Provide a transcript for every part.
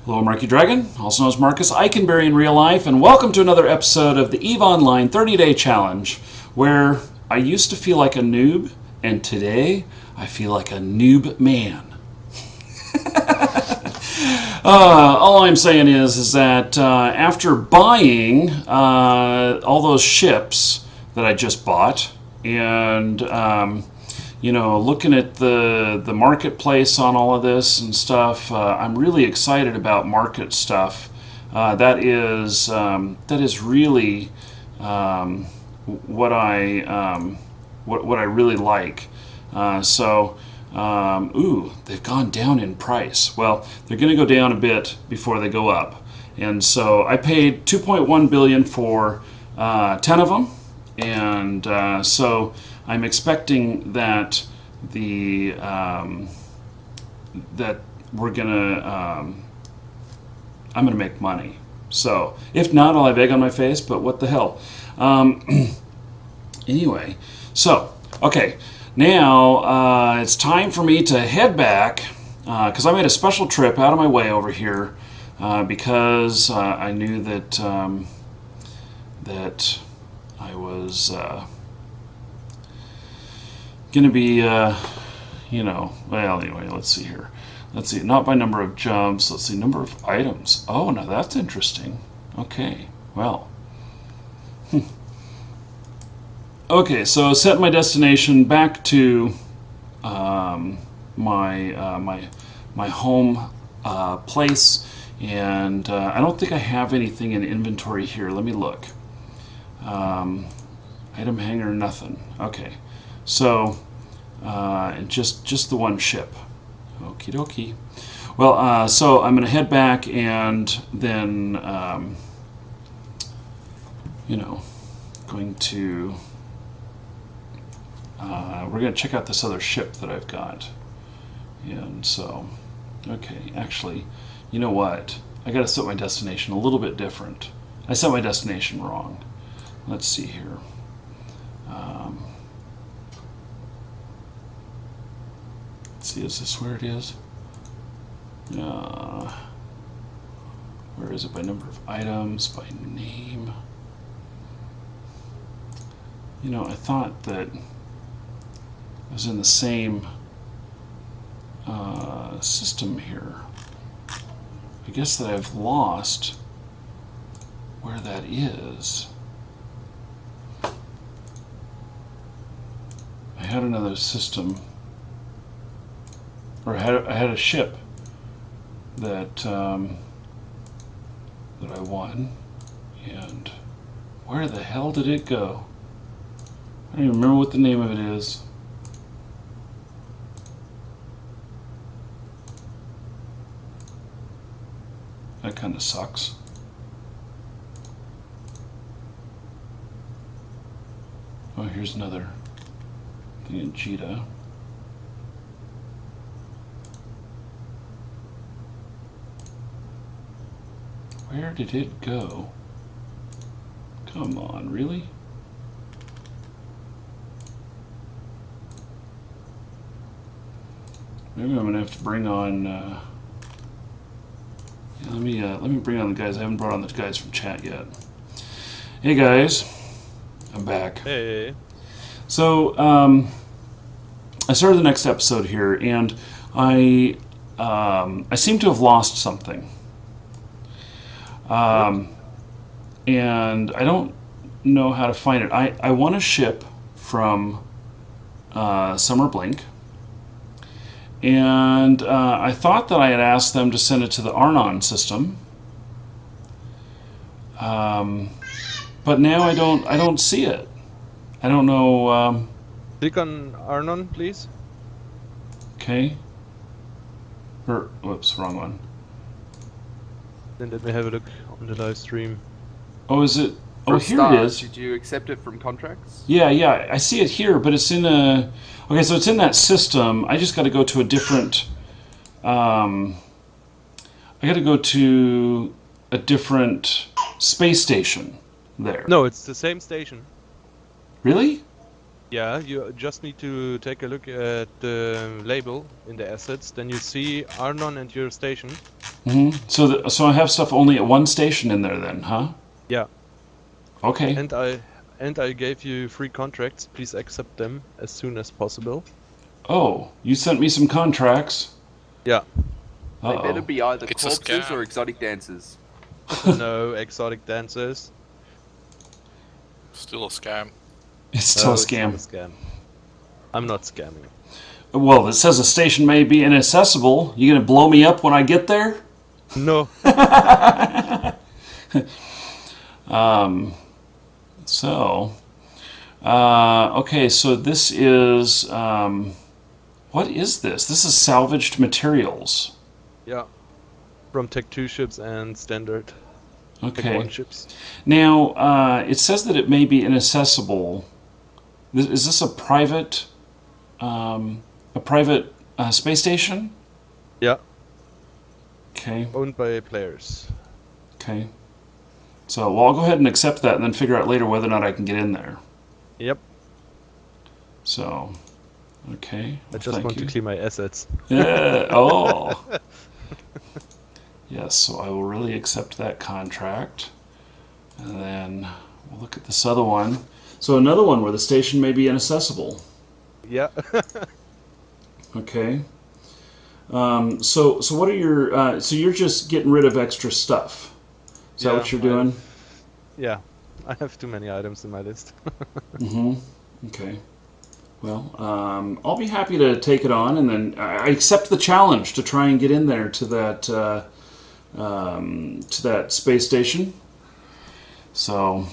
Hello, Markee Dragon, also known as Marcus Eikenberry in real life, and welcome to another episode of the EVE Online 30-Day Challenge, where I used to feel like a noob, and today I feel like a noob man. All I'm saying is that after buying all those ships that I just bought, and looking at the marketplace on all of this and stuff, I'm really excited about market stuff. That is really what I really like. Ooh, they've gone down in price. Well, they're going to go down a bit before they go up, and so I paid 2.1 billion for 10 of them, and so I'm expecting that that we're gonna I'm gonna make money. So if not, I'll have egg on my face. But what the hell? Anyway, so okay, now it's time for me to head back because I made a special trip out of my way over here because I knew that that I was going to be, well, anyway, let's see here. Let's see, not by number of jumps. Let's see, number of items. Oh, now that's interesting. Okay, well. Okay, so set my destination back to my home place, and I don't think I have anything in inventory here. Let me look. Item hanger, nothing. Okay. So, just the one ship. Okie dokie. Well, so I'm going to head back and then, we're going to check out this other ship that I've got. And so, okay, actually, you know what? I got to set my destination a little bit different. I set my destination wrong. Let's see here. See, is this where it is? Where is it? By number of items, by name. I thought that it was in the same system here. I guess that I've lost where that is. I had another system. Or I had a ship that that I won, and where the hell did it go? I don't even remember what the name of it is. That kind of sucks. Oh, here's another thing in Cheetah. Where did it go? Come on, really? Maybe I'm gonna have to bring on. Let me bring on the guys. I haven't brought on the guys from chat yet. Hey guys, I'm back. Hey. So I started the next episode here, and I seem to have lost something. And I don't know how to find it. I won a ship from Summer Blink, and I thought that I had asked them to send it to the Arnon system, but now I don't see it. I don't know. Click on Arnon, please. Okay. Whoops, wrong one. Then let me have a look on the live stream. Oh, is it? Oh, For here start, it is. Did you accept it from contracts? Yeah, I see it here, but it's in a... Okay, so it's in that system. I just got to go to a different... I got to go to a different space station there. No, it's the same station. Really? Yeah, you just need to take a look at the label in the assets. Then you see Arnon and your station. So I have stuff only at one station in there then, huh? Yeah. Okay. And I gave you 3 contracts. Please accept them as soon as possible. Oh, you sent me some contracts. Yeah. They better Uh-oh. be either It's a corpses scam. or exotic dancers. No exotic dancers. Still a scam. It's still a No, it's scam. not a scam. I'm not scamming. Well, it says a station may be inaccessible. You gonna blow me up when I get there? No. So, okay, so this is, what is this? This is salvaged materials. Yeah. From Tech 2 ships and standard Tech Okay. 1 ships. Now, it says that it may be inaccessible. Is this a private space station? Yeah. Okay, Owned by players. okay. So, well, I'll go ahead and accept that and then figure out later whether or not I can get in there. Yep. So, okay. I just thank want you. to clear my assets. Yeah. Oh. Yes, so I will really accept that contract. And then we'll look at this other one. So another one where the station may be inaccessible. Yeah. Okay. So what are your so you're just getting rid of extra stuff. Is that what you're doing? Yeah. I have too many items in my list. Mm-hmm. Okay. Well, I'll be happy to take it on, and then I accept the challenge to try and get in there to that space station. So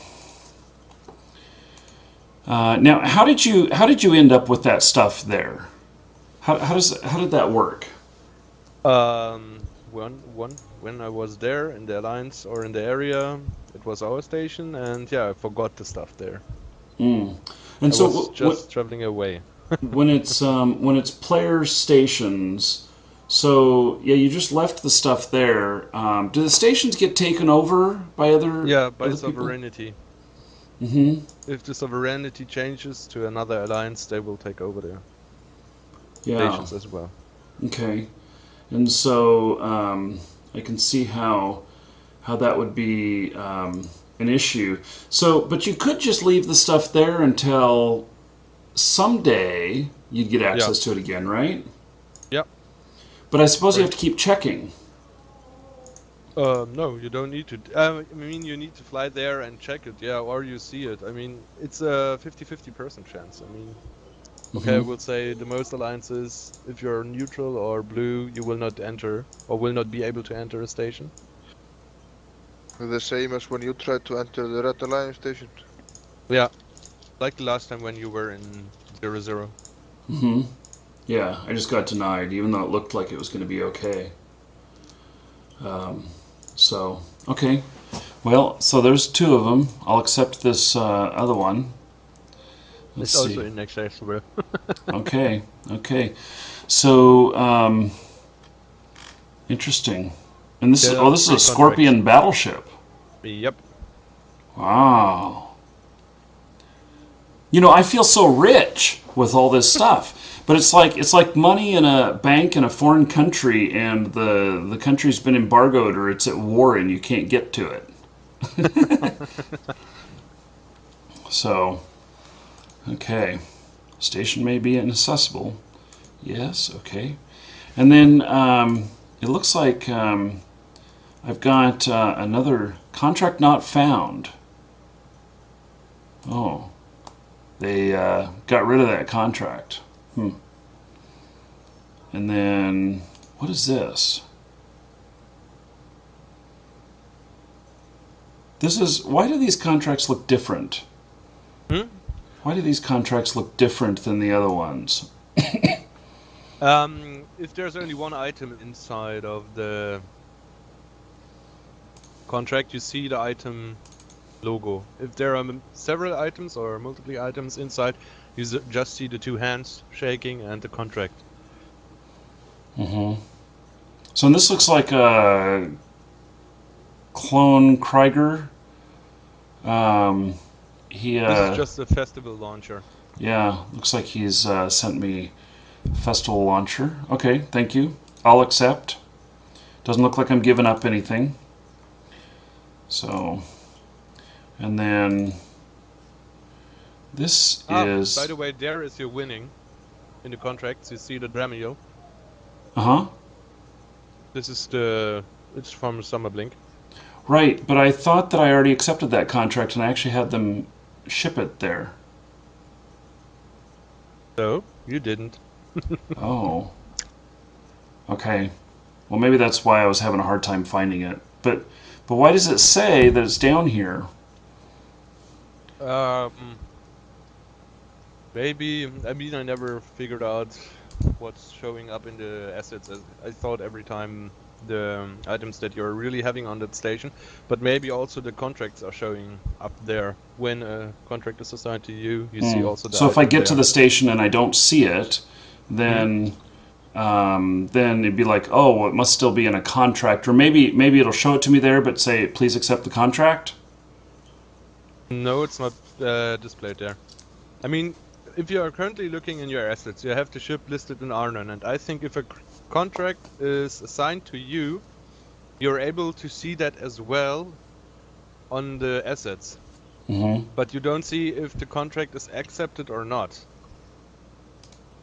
now, how did you end up with that stuff there? How did that work? When I was there in the Alliance or in the area, it was our station, and yeah, I forgot the stuff there. Mm. And I so was just traveling away. when it's player stations, so yeah, you just left the stuff there. Do the stations get taken over by other Yeah, by other people? sovereignty. Mm-hmm. If the sovereignty changes to another alliance, they will take over their Yeah. stations as well. Okay. And so I can see how that would be an issue. So, but you could just leave the stuff there until someday you'd get access to it again, right? Yep. But I suppose you Right. have to keep checking. No, you don't need to. I mean, you need to fly there and check it, yeah, or you see it. I mean, it's a 50-50% chance. I mean, okay, I will say the most alliances, if you're neutral or blue, you will not enter or will not be able to enter a station. The same as when you tried to enter the Red Alliance station. Yeah, like the last time when you were in 0-0. Mm-hmm. Yeah, I just got denied, even though it looked like it was going to be okay. So, okay. Well, so there's two of them. I'll accept this other one. Let's It's see. also inaccessible. Okay, okay. So, interesting. And this is Yeah, this is a free Scorpion battleship. Yep. Wow. You know, I feel so rich with all this stuff. But it's like money in a bank in a foreign country, and the country's been embargoed or it's at war and you can't get to it. So, okay, station may be inaccessible. Yes, okay. And then it looks like I've got another contract not found. Oh, they got rid of that contract. And then, what is this? Why do these contracts look different? Why do these contracts look different than the other ones? If there's only one item inside of the contract, you see the item logo. If there are several items or multiple items inside, you just see the two hands shaking and the contract. Mm-hmm. So this looks like a clone Krieger. This is just a festival launcher. Yeah, looks like he's sent me a festival launcher. Okay, thank you. I'll accept. Doesn't look like I'm giving up anything. So, and then this is... By the way, there is your winning in the contracts. You see the Dremio. Uh-huh. This is it's from Summerblink. Right, but I thought that I already accepted that contract and I actually had them ship it there. So, you didn't. Oh. Okay. Well, maybe that's why I was having a hard time finding it. But why does it say that it's down here? Maybe, I mean, I never figured out what's showing up in the assets. I thought every time the items that you're really having on that station, but maybe also the contracts are showing up there. When a contract is assigned to you, you see also the So if I get item to there. the station and I don't see it, then then it'd be like, oh, well, it must still be in a contract, or maybe it'll show it to me there, but say, please accept the contract. No, it's not displayed there. I mean, if you are currently looking in your assets, you have the ship listed in Arnon, and I think if a contract is assigned to you, you're able to see that as well on the assets. Mm-hmm. But you don't see if the contract is accepted or not.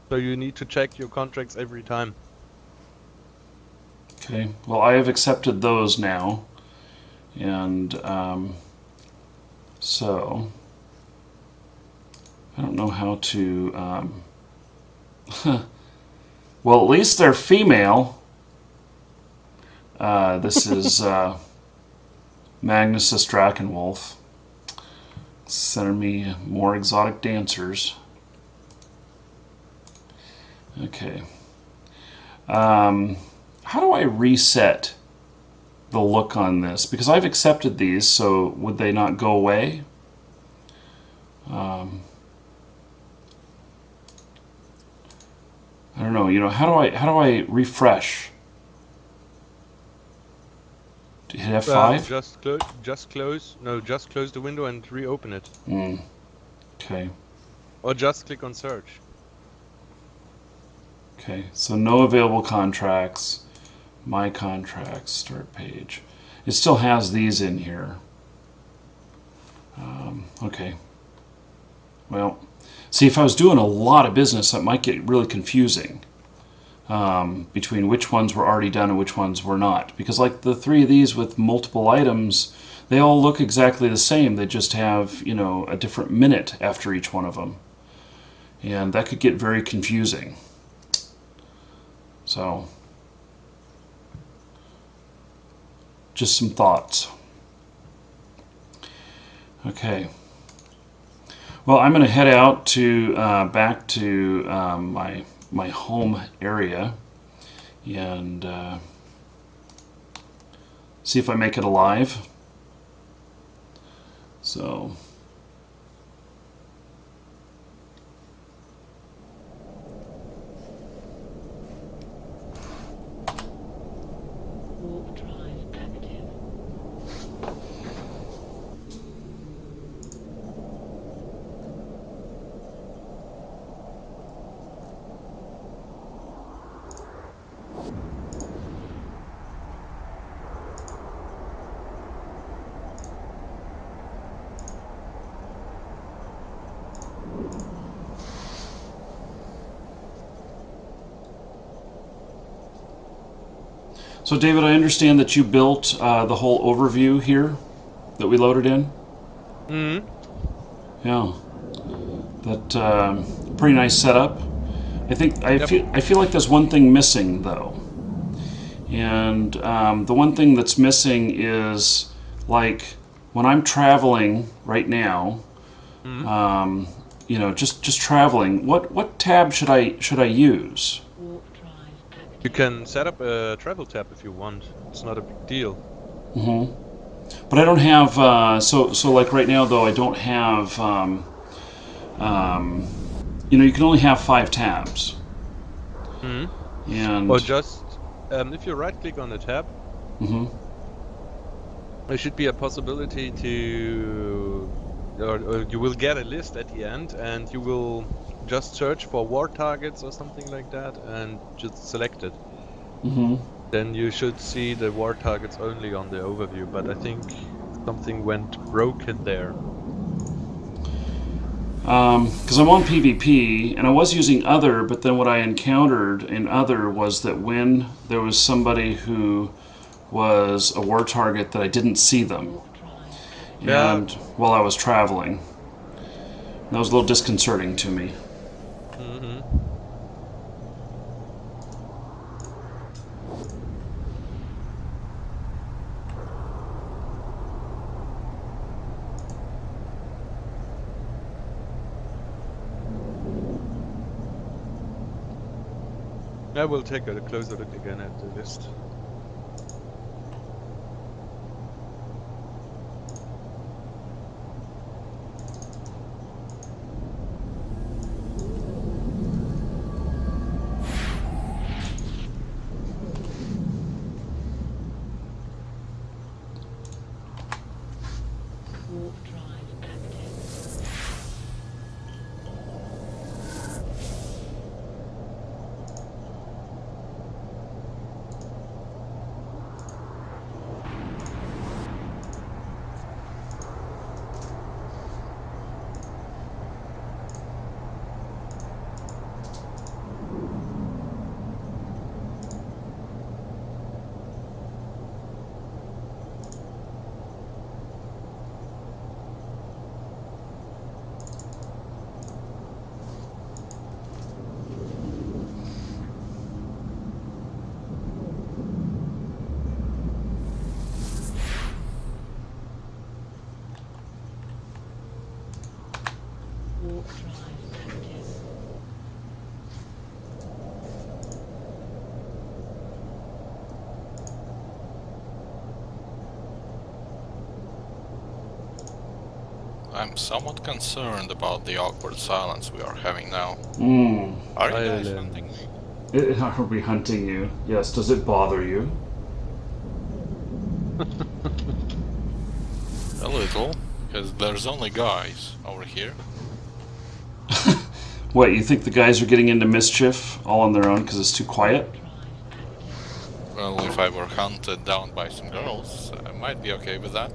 So you need to check your contracts every time. Okay. Well, I have accepted those now, and so I don't know how to. Well, at least they're female. This is Magnus Drakenwolf. Sending me more exotic dancers. Okay. How do I reset the look on this? Because I've accepted these, so would they not go away? I don't know. You know, how do I refresh? Hit F5? Just close the window and reopen it. Okay. Or just click on search. Okay, so no available contracts, my contracts, start page. It still has these in here. Okay. Well, see, if I was doing a lot of business, that might get really confusing between which ones were already done and which ones were not. Because like the three of these with multiple items, they all look exactly the same. They just have, you know, a different minute after each one of them. And that could get very confusing. So, just some thoughts. Okay. Well, I'm going to head out to back to my home area and see if I make it alive. So. Warp drive active. So, David, I understand that you built the whole overview here that we loaded in. Mm-hmm. Yeah, that pretty nice setup. I feel like there's one thing missing though, and the one thing that's missing is like when I'm traveling right now. Mm-hmm. You know, just traveling. What tab should I use? Warp drive active. You can set up a travel tab if you want. It's not a big deal. Mm-hmm. But I don't have so like right now though I don't have you know, you can only have 5 tabs. Mm-hmm. And Or just if you right click on the tab, mm-hmm. there should be a possibility to or you will get a list at the end and you will just search for war targets or something like that and just select it. Mm-hmm. then you should see the war targets only on the overview, but I think something went broken there. Because I'm on PvP, and I was using other, but then what I encountered in other was that when there was somebody who was a war target that I didn't see them, Yeah. and while I was traveling. That was a little disconcerting to me. Mm-hmm. I will take a closer look again at the list. Warp drive active. Warp drive active. I'm somewhat concerned about the awkward silence we are having now. Are you guys Island. hunting me? Are we hunting you? Yes. Does it bother you? A little, because there's only guys over here. What, you think the guys are getting into mischief all on their own because it's too quiet? Drive active. Well, if I were hunted down by some girls, I might be okay with that.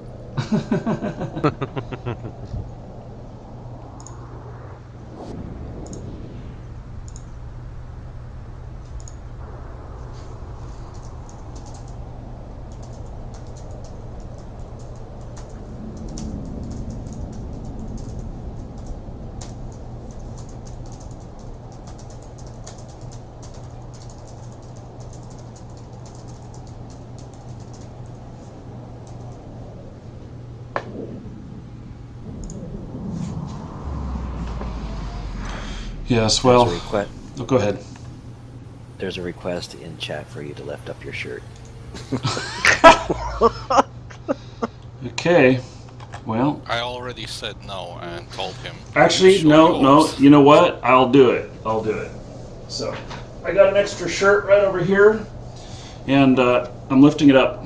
Yes, well... There's a request. Oh, go ahead. There's a request in chat for you to lift up your shirt. Okay. Well, I already said no and told him. actually, "Show no. yours." You know what? I'll do it. So, I got an extra shirt right over here, and I'm lifting it up.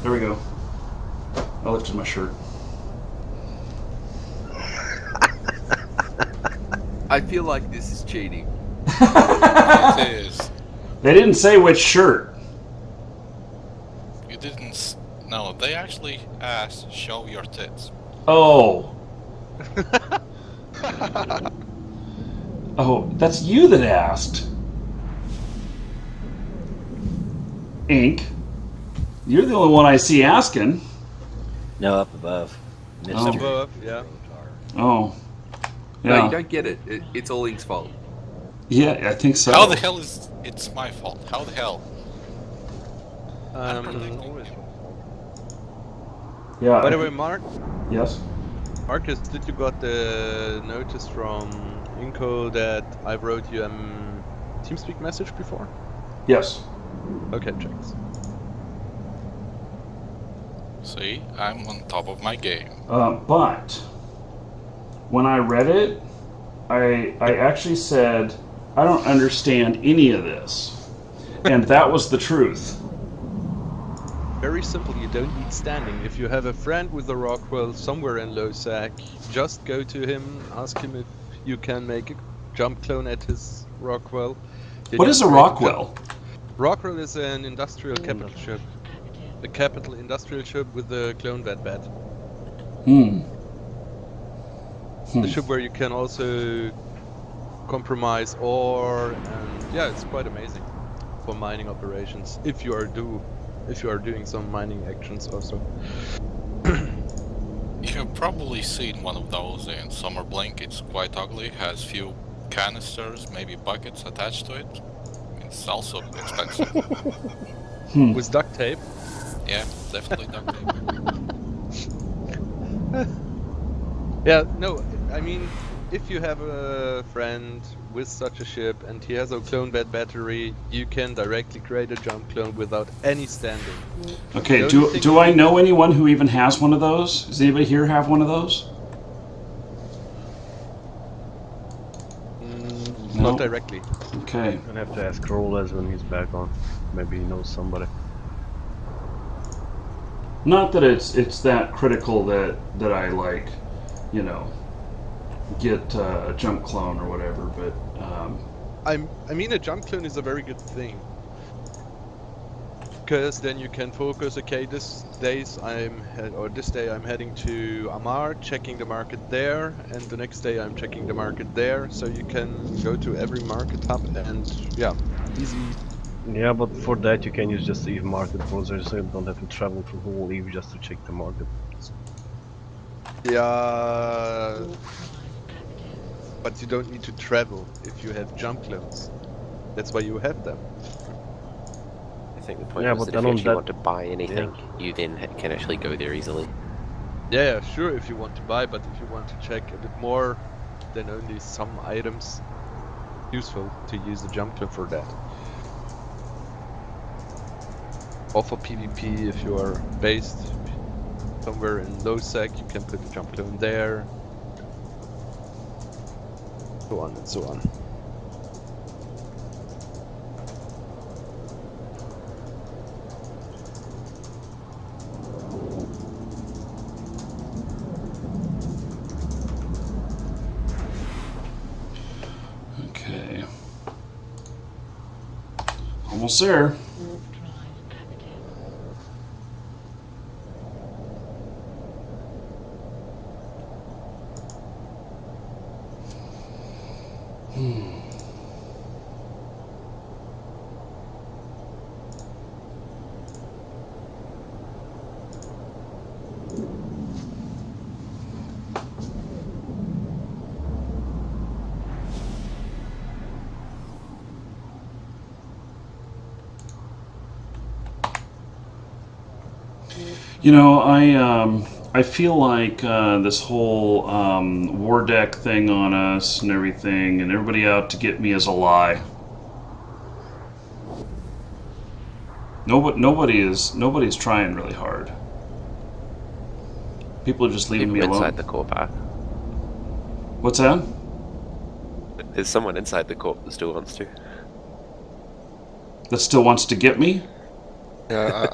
There we go. I lifted my shirt. I feel like this is cheating. It is. They didn't say which shirt. You didn't. No, they actually asked, "Show your tits." Oh. Oh, that's you that asked. Ink. You're the only one I see asking. No, up above. Mr. Above, yeah. Oh. No, Yeah. you don't get it. It's all Link's fault. Yeah, I think so. How the hell is it's my fault? How the hell? I'm Um, protecting him. Yeah. by the way, Mark, Yes. Marcus, did you got the notice from Inco that I wrote you a TeamSpeak message before? Yes. Okay, checks. See, I'm on top of my game. But when I read it, I actually said, I don't understand any of this. And that was the truth. Very simple, you don't need standing. If you have a friend with a Rockwell somewhere in Losac, just go to him, ask him if you can make a jump clone at his Rockwell. Then What you is a make jump- Rockwell? Rockrell is an industrial capital ship. A capital industrial ship with a clone bed. The ship where you can also compromise ore, and yeah, it's quite amazing for mining operations. If you are doing some mining actions also. You have probably seen one of those in Summer Blink. It's quite ugly, has few canisters, maybe buckets attached to it. It's also expensive. With duct tape. Yeah, definitely duct tape. Yeah, no, I mean, if you have a friend with such a ship and he has a clone bed battery, you can directly create a jump clone without any standing. Okay, The only thing do you I need- know anyone who even has one of those? Does anybody here have one of those? No? Not directly. Okay. I'm gonna have to ask Roles when he's back on. Maybe he knows somebody. Not that it's that critical that I like, you know, get a jump clone or whatever, but I mean, a jump clone is a very good thing. Because then you can focus, okay, this day I'm heading to Amar, checking the market there, and the next day I'm checking the market there, so you can go to every market hub and, yeah, easy. Yeah, but for that you can use just the Eve market browser, so you don't have to travel to whole Eve just to check the market. Yeah, Warp drive active. but you don't need to travel if you have jump clones. That's why you have them. I think the point Yeah, was but that then if you on actually that- want to buy anything, you then can actually go there easily. Yeah, sure, if you want to buy, but if you want to check a bit more than only some items, useful to use the jump clone for that. Or for PvP, if you are based somewhere in low sec, you can put the jump clone there. So on and so on. okay. Almost there. Warp drive active. You know, I feel like this whole war deck thing on us and everything, and everybody out to get me is a lie. Nobody's trying really hard. People are just leaving People me alone. inside the core path. What's that? There's someone inside the corp that still wants to. That still wants to get me? Yeah,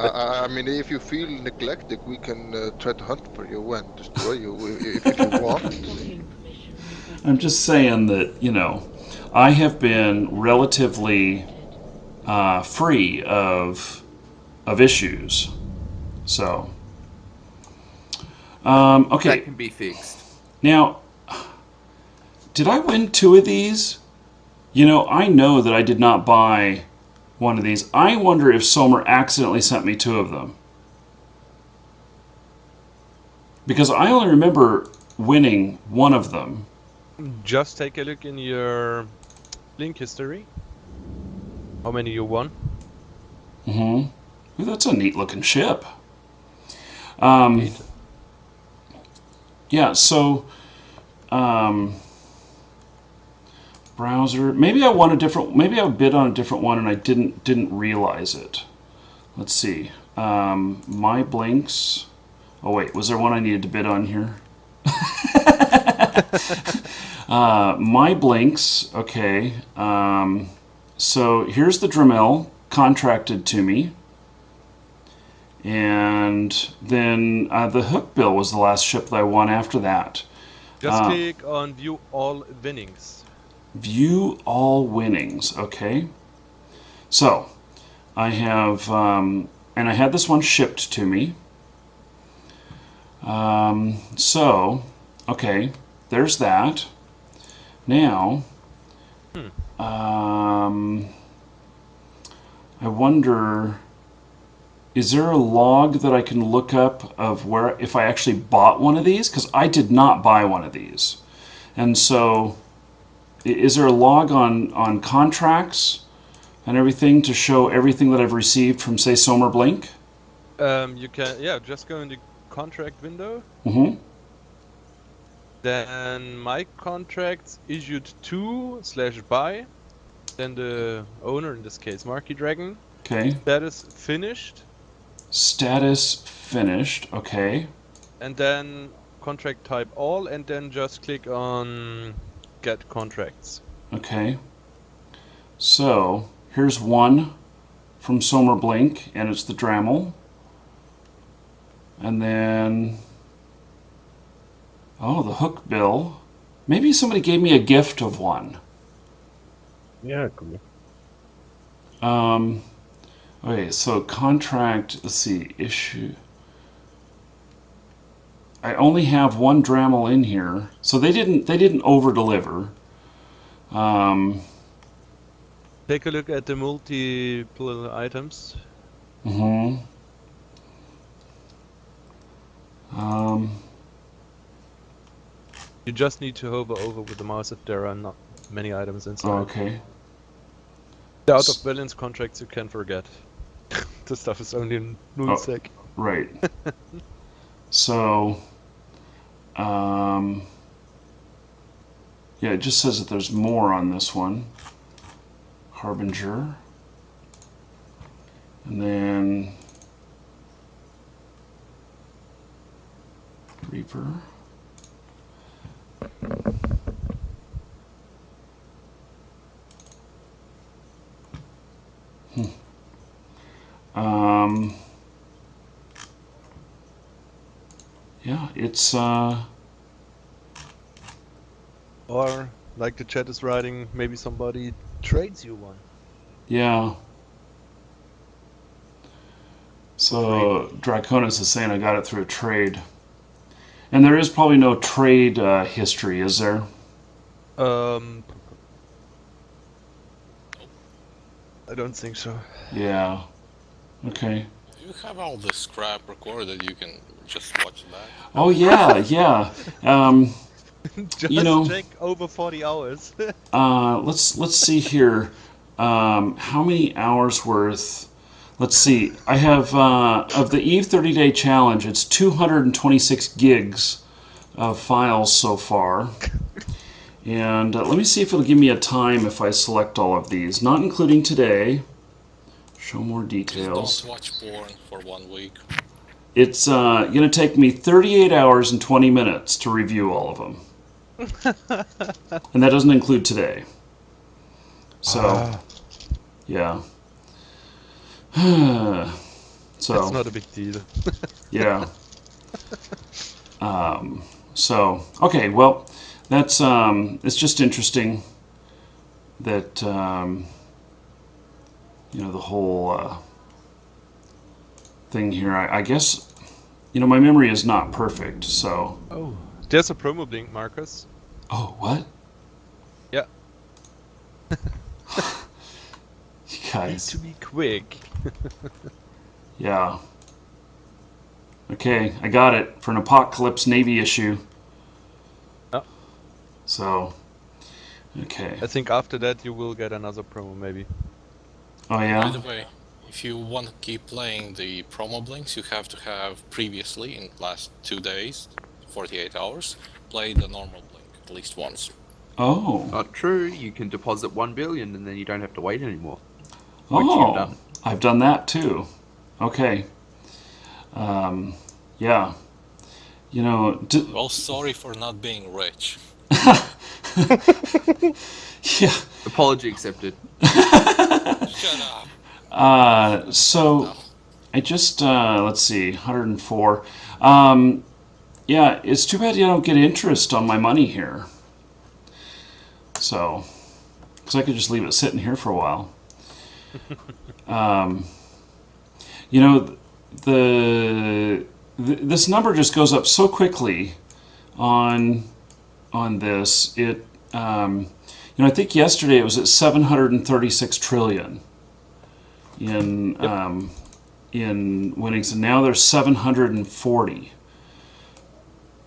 I mean, if you feel neglected, we can try to hunt for you and destroy you if you want. Docking permission requested. I'm just saying that, you know, I have been relatively free of issues. So, okay. That can be fixed. Now, did I win 2 of these? You know, I know that I did not buy one of these. I wonder if Somer accidentally sent me 2 of them. Because I only remember winning one of them. Just take a look in your link history. How many you won? Ooh, that's a neat looking ship. Yeah, so browser. Maybe I won a different. Maybe I bid on a different one and I didn't realize it. Let's see. My blinks. Oh wait, was there one I needed to bid on here? My blinks. Okay. So here's the Dremel contracted to me. And then the Hook Bill was the last ship that I won after that. Just click on view all winnings. View all winnings. Okay. So, I have, and I had this one shipped to me. So, okay, there's that. Now, I wonder, is there a log that I can look up of where, if I actually bought one of these? Because I did not buy one of these. And so, is there a log on contracts and everything to show everything that I've received from, say, Somer Blink? You can, just go in the contract window. Mm-hmm. Then my contracts issued to/buy. Then the owner, in this case, Markee Dragon. Okay. Status finished. Status finished. Okay. And then contract type all, and then just click on get contracts. Okay. So here's one from Somer Blink, and it's the Dremel. And then, oh, the hook bill. Maybe somebody gave me a gift of one. Yeah, it could be. Okay, so contract, let's see, issue. I only have one Dremel in here, so they didn't over deliver. Take a look at the multiple items. Mm-hmm. You just need to hover over with the mouse if there are not many items inside. Okay. The out of balance contracts you can forget. The stuff is only in nullsec. Right. So, yeah, it just says that there's more on this one. Harbinger. And then Reaper. Yeah, it's Or, like the chat is writing, maybe somebody trades you one. yeah. So Draconis is saying I got it through a trade. And there is probably no trade history, is there? I don't think so. Yeah. Okay. You have all the scrap recorded, you can just watch that. Oh yeah, yeah. Just You know, check over 40 hours. let's see here. How many hours worth? Let's see. I have of the Eve 30-day challenge. It's 226 gigs of files so far. And let me see if it'll give me a time if I select all of these, not including today. Show more details. Just don't watch porn for 1 week. It's going to take me 38 hours and 20 minutes to review all of them. And that doesn't include today. So, yeah. So That's not a big deal. yeah. So, okay, well, that's, it's just interesting that, you know, the whole thing here. I guess, you know, my memory is not perfect, so. Oh, there's a promo blink, Marcus. Oh, what? Yeah. You guys. Need to be quick. Yeah. Okay, I got it for an Apocalypse Navy issue. Oh. So, okay. I think after that you will get another promo, maybe. Oh By yeah? the way, if you want to keep playing the promo blinks, you have to have previously, in the last 2 days, 48 hours, played the normal blink at least once. Oh. Not true. You can deposit 1 billion and then you don't have to wait anymore. Which you've done. I've done that too. Okay. Yeah. You know, Well, sorry for not being rich. yeah. Apology accepted. Shut up. So I just let's see, 104. Yeah, it's too bad you don't get interest on my money here. So, because I could just leave it sitting here for a while. You know, this number just goes up so quickly on this. It you know, I think yesterday it was at 736 trillion in winnings, and now there's 740.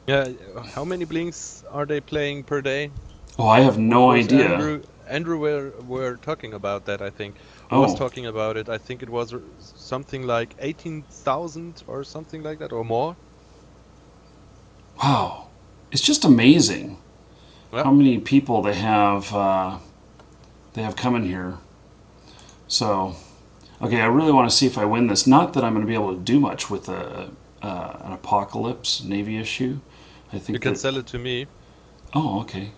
Yeah, how many blinks are they playing per day? Oh, I have no Was idea. Andrew were talking about that, I think. Oh. Was talking about it. I think it was something like 18,000 or something like that, or more. Wow, it's just amazing Yeah. how many people they have coming here. So, okay, I really want to see if I win this. Not that I'm going to be able to do much with an Apocalypse Navy issue. I think You can that, sell it to me. Oh, okay.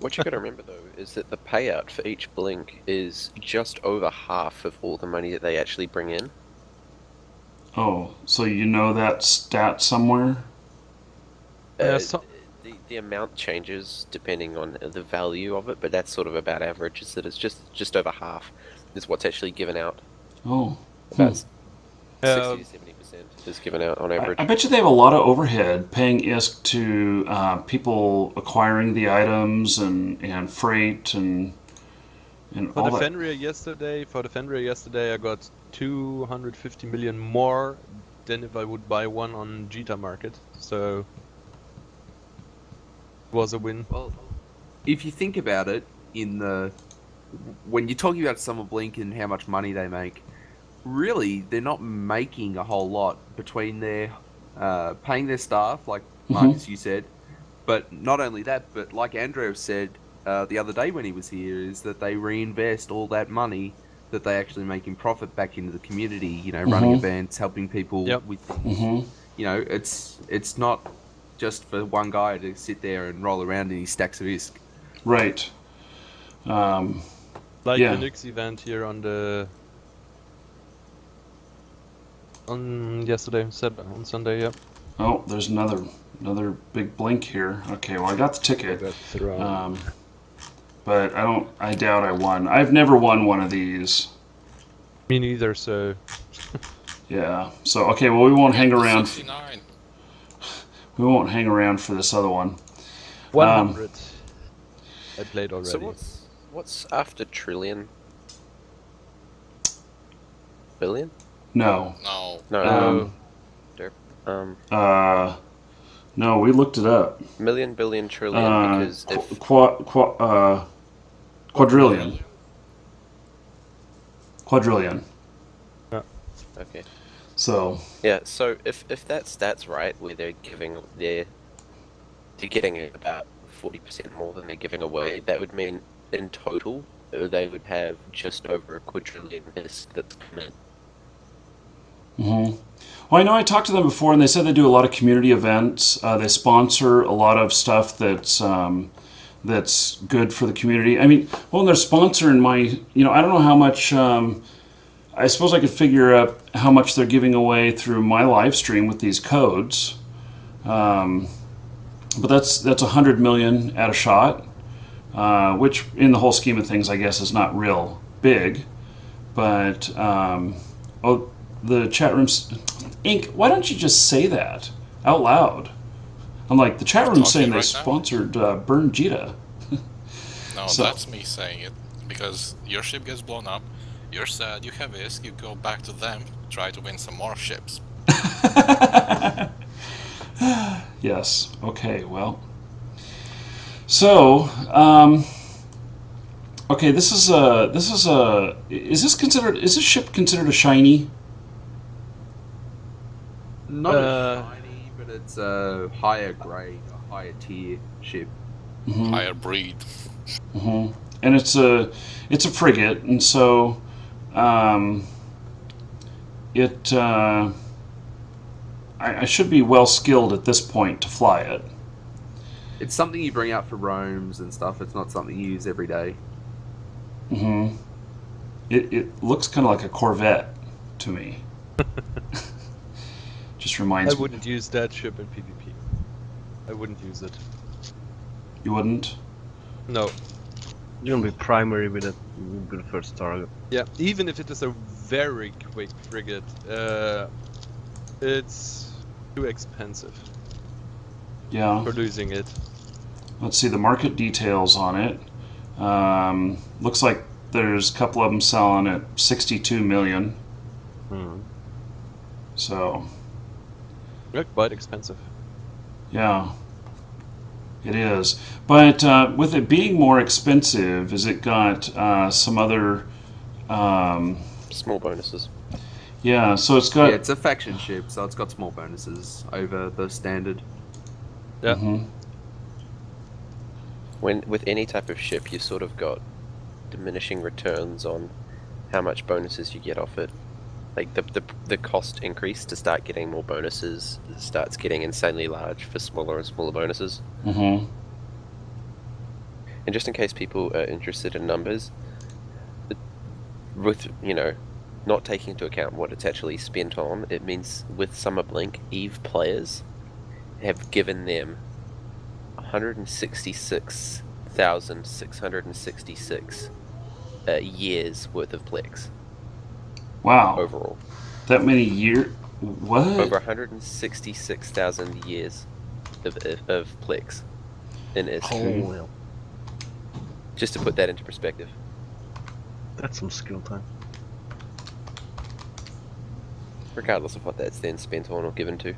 What you got to remember though is that the payout for each blink is just over half of all the money that they actually bring in. Oh, so you know that stat somewhere? The amount changes depending on the value of it, but that's sort of about average. Is that it's just over half is what's actually given out. Oh, About 60 to 70% is given out on average. I bet you they have a lot of overhead paying ISK to people acquiring the items and freight and For all the that. Fenrir yesterday, I got 250 million more than if I would buy one on Jita Market. So it was a win. Well, if you think about it, when you're talking about Summer Blink and how much money they make, really they're not making a whole lot between their paying their staff, like Marcus you said, but not only that, but like Andrew said the other day when he was here, is that they reinvest all that money that they actually make in profit back into the community. You know, running events, helping people with things. You know, it's not just for one guy to sit there and roll around in his stacks of ISK. Right. Like Yeah. the Nyx event here on Sunday, yeah. Oh, there's another big blink here. Okay, well I got the ticket, but I doubt I won. I've never won one of these. Me neither. So Yeah. So okay, well we won't hang around. 69. We won't hang around for this other one. 100. I played already. So what's after trillion? Billion? No. No. No. No, we looked it up. Million, billion, trillion. Because if quadrillion. okay. So Yeah, so if that stat's right, where they're getting about 40% more than they're giving away, that would mean in total they would have just over a quadrillion ISK that's come in. Well, I know I talked to them before, and they said they do a lot of community events. They sponsor a lot of stuff that's good for the community. I mean, well, they're sponsoring my. I don't know how much. I suppose I could figure out how much they're giving away through my live stream with these codes. But that's 100 million at a shot, which in the whole scheme of things, I guess, is not real big. But the chat room's Ink. Why don't you just say that out loud? I'm like, the chat room's saying they sponsored Burn Jita. No, that's me saying it, because your ship gets blown up, you're sad, you have ISK, you go back to them, try to win some more ships. Yes. Okay. Well. So, okay. Is this ship considered a shiny? Not a shiny, but it's a higher grade, a higher tier ship. Higher breed. And it's a frigate, and so I should be well skilled at this point to fly it. It's something you bring out for roams and stuff. It's not something you use every day. It looks kind of like a Corvette to me. Just reminds me. I wouldn't use that ship in PvP. I wouldn't use it. You wouldn't? No. You're gonna be primary with it with the first target. Yeah, even if it is a very quick frigate, it's too expensive Yeah. producing it. Let's see the market details on it. Looks like there's a couple of them selling at 62 million. So, Yeah, quite expensive. yeah, it is. But with it being more expensive, has it got some other? Small bonuses. Yeah, so it's got. Yeah, it's a faction ship, so it's got small bonuses over the standard. Yeah. Mhm. With any type of ship, you sort of got diminishing returns on how much bonuses you get off it. Like the cost increase to start getting more bonuses starts getting insanely large for smaller and smaller bonuses. Mhm. And just in case people are interested in numbers, with not taking into account what it's actually spent on, it means with Summer Blink, EVE players have given them 166,666 years worth of Plex. Wow. Overall. That many years? What? Over 166,000 years of Plex in ISK. Holy hell. Just to put that into perspective. That's some skill time. Regardless of what that's then spent on or given to.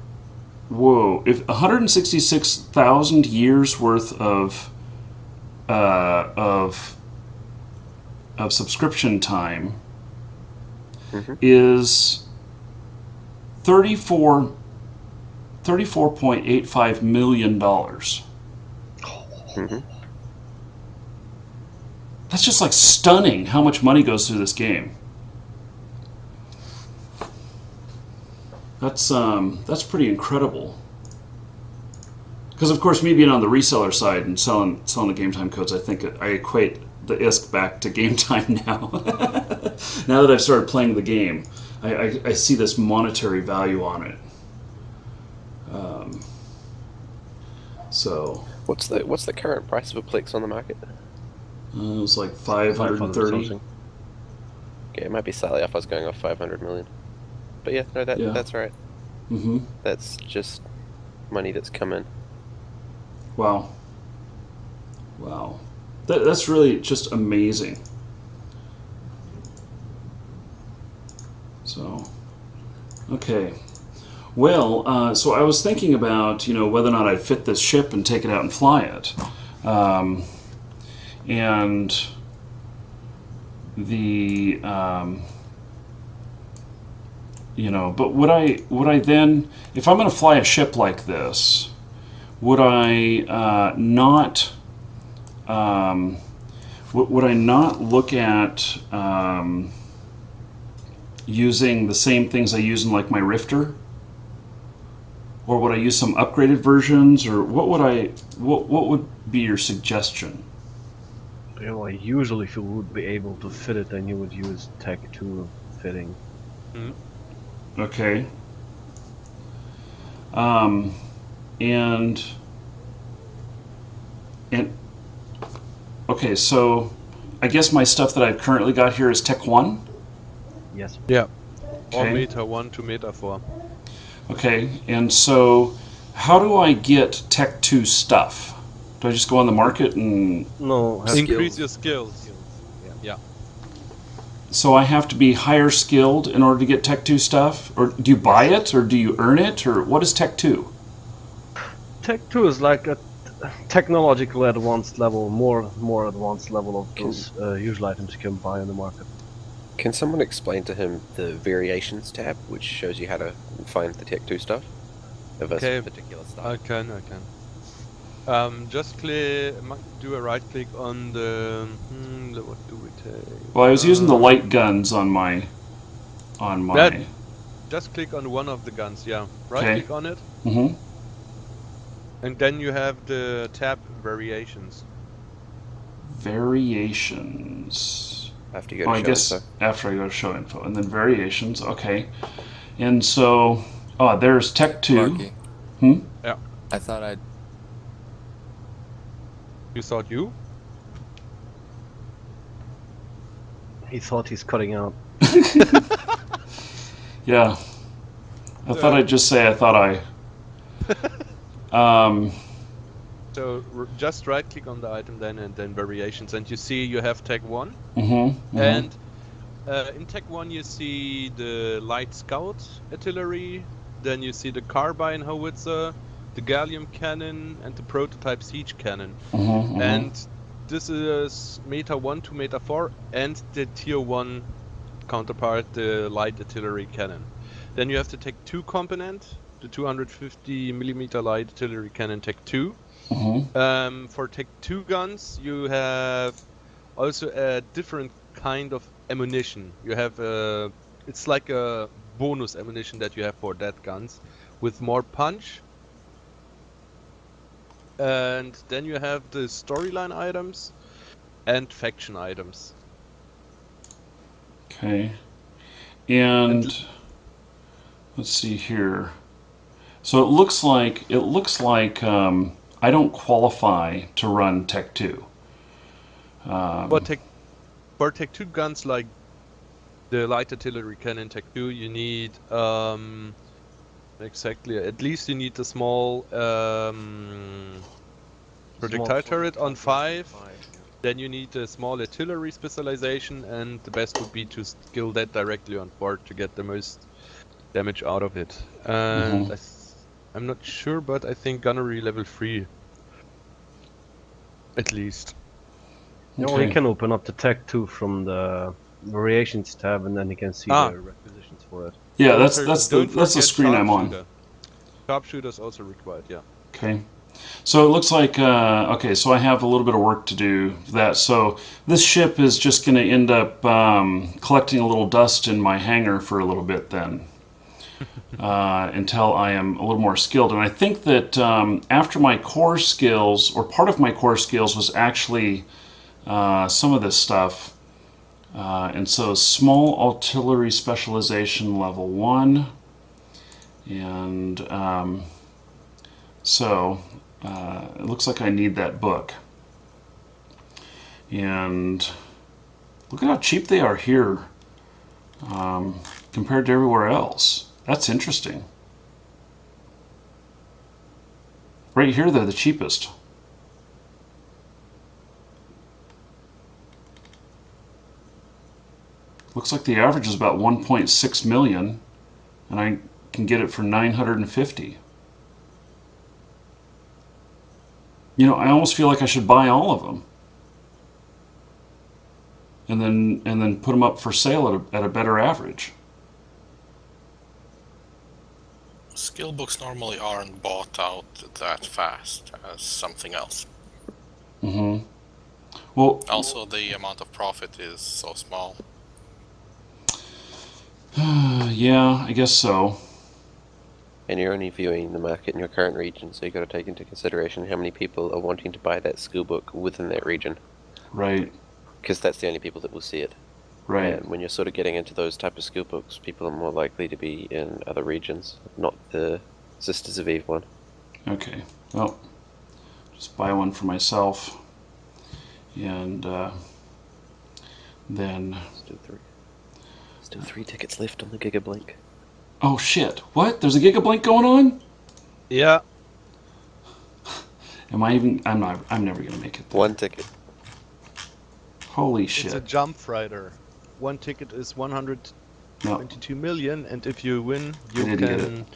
Whoa! If 166,000 years worth of subscription time is 34.85 million dollars. That's just like stunning how much money goes through this game. That's pretty incredible. Because of course, me being on the reseller side and selling the game time codes, I think I equate the ISK back to game time now. Now that I've started playing the game, I see this monetary value on it. So what's the current price of a Plex on the market? it was like 530. Okay, it might be slightly off. I was going off 500 million. But yeah, no, that's right. Mm-hmm. That's just money that's come in. Wow. Wow. That's really just amazing. So, okay. Well, so I was thinking about, whether or not I'd fit this ship and take it out and fly it. And the, but would I then, if I'm going to fly a ship like this, would I not look at using the same things I use in like my Rifter, or would I use some upgraded versions, or what would be your suggestion? Usually if you would be able to fit it, then you would use Tech 2 fitting. Okay. And okay, so I guess my stuff that I've currently got here is Tech 1? Yes. Yeah. Okay. Or Meta 1 to Meta 4. Okay, and so how do I get Tech 2 stuff? Do I just go on the market and... No, increase your skills. Yeah. So I have to be higher skilled in order to get Tech 2 stuff? Or do you buy it, or do you earn it, or what is Tech 2? Tech 2 is like a technological advanced level, more advanced level of those usual items you can buy on the market. Can someone explain to him the variations tab, which shows you how to find the Tech 2 stuff? Of a particular stuff. I can. Just do a right click on the. What do we take? Well, I was using the light guns on my. Just click on one of the guns. Yeah, right Okay. click on it. Mm-hmm. And then you have the tab variations. Variations. After you go to I show guess info. after I go to show info, and then variations. Okay, and so there's Tech 2. Markee. Yeah. I thought I'd. You thought you? He thought he's cutting out. Yeah. I thought I'd just say I thought I. So just right click on the item then and then variations, and you see you have tag 1. And in tag 1 you see the light scout artillery, then you see the carbine howitzer, the gallium cannon, and the prototype siege cannon. And this is meta 1 to meta 4 and the tier 1 counterpart, the light artillery cannon. Then you have the tag 2 component, the 250mm light artillery cannon tag 2. For tag 2 guns you have also a different kind of ammunition. You have it's like a bonus ammunition that you have for that guns with more punch. And then you have the storyline items and faction items. Okay. And let's see here. So it looks like I don't qualify to run Tech 2. For Tech 2 guns like the light artillery cannon Tech 2, you need exactly at least you need a small projectile turret on 5. Then you need a small artillery specialization, and the best would be to skill that directly on 4 to get the most damage out of it. And I'm not sure, but I think gunnery level 3. At least. Okay. Well, you can open up the Tech 2 from the variations tab, and then you can see the requisitions for it. Yeah, that's the screen I'm on. Sharpshooter is also required, yeah. Okay. So it looks like, okay, so I have a little bit of work to do for that. So this ship is just going to end up collecting a little dust in my hangar for a little bit then. Until I am a little more skilled. And I think that after my core skills, or part of my core skills was actually some of this stuff. And so small artillery specialization level 1. And so it looks like I need that book. And look at how cheap they are here compared to everywhere else. That's interesting. Right here, they're the cheapest. Looks like the average is about 1.6 million, and I can get it for 950. You know, I almost feel like I should buy all of them, and then put them up for sale at a better average. Skill books normally aren't bought out that fast as something else. Well, also the amount of profit is so small. Yeah, I guess so. And you're only viewing the market in your current region, so you got to take into consideration how many people are wanting to buy that skill book within that region. Right. Because that's the only people that will see it. Right. And when you're sort of getting into those type of skill books, people are more likely to be in other regions, not the Sisters of Eve one. Okay. Well, just buy one for myself, and then. Still 3 tickets left on the Gigablink. Oh shit! What? There's a Gigablink going on? Yeah. Am I even? I'm not. I'm never gonna make it there. 1 ticket. Holy shit! It's a jump fighter. 1 ticket is 122 million, and if you win, you can. Get it.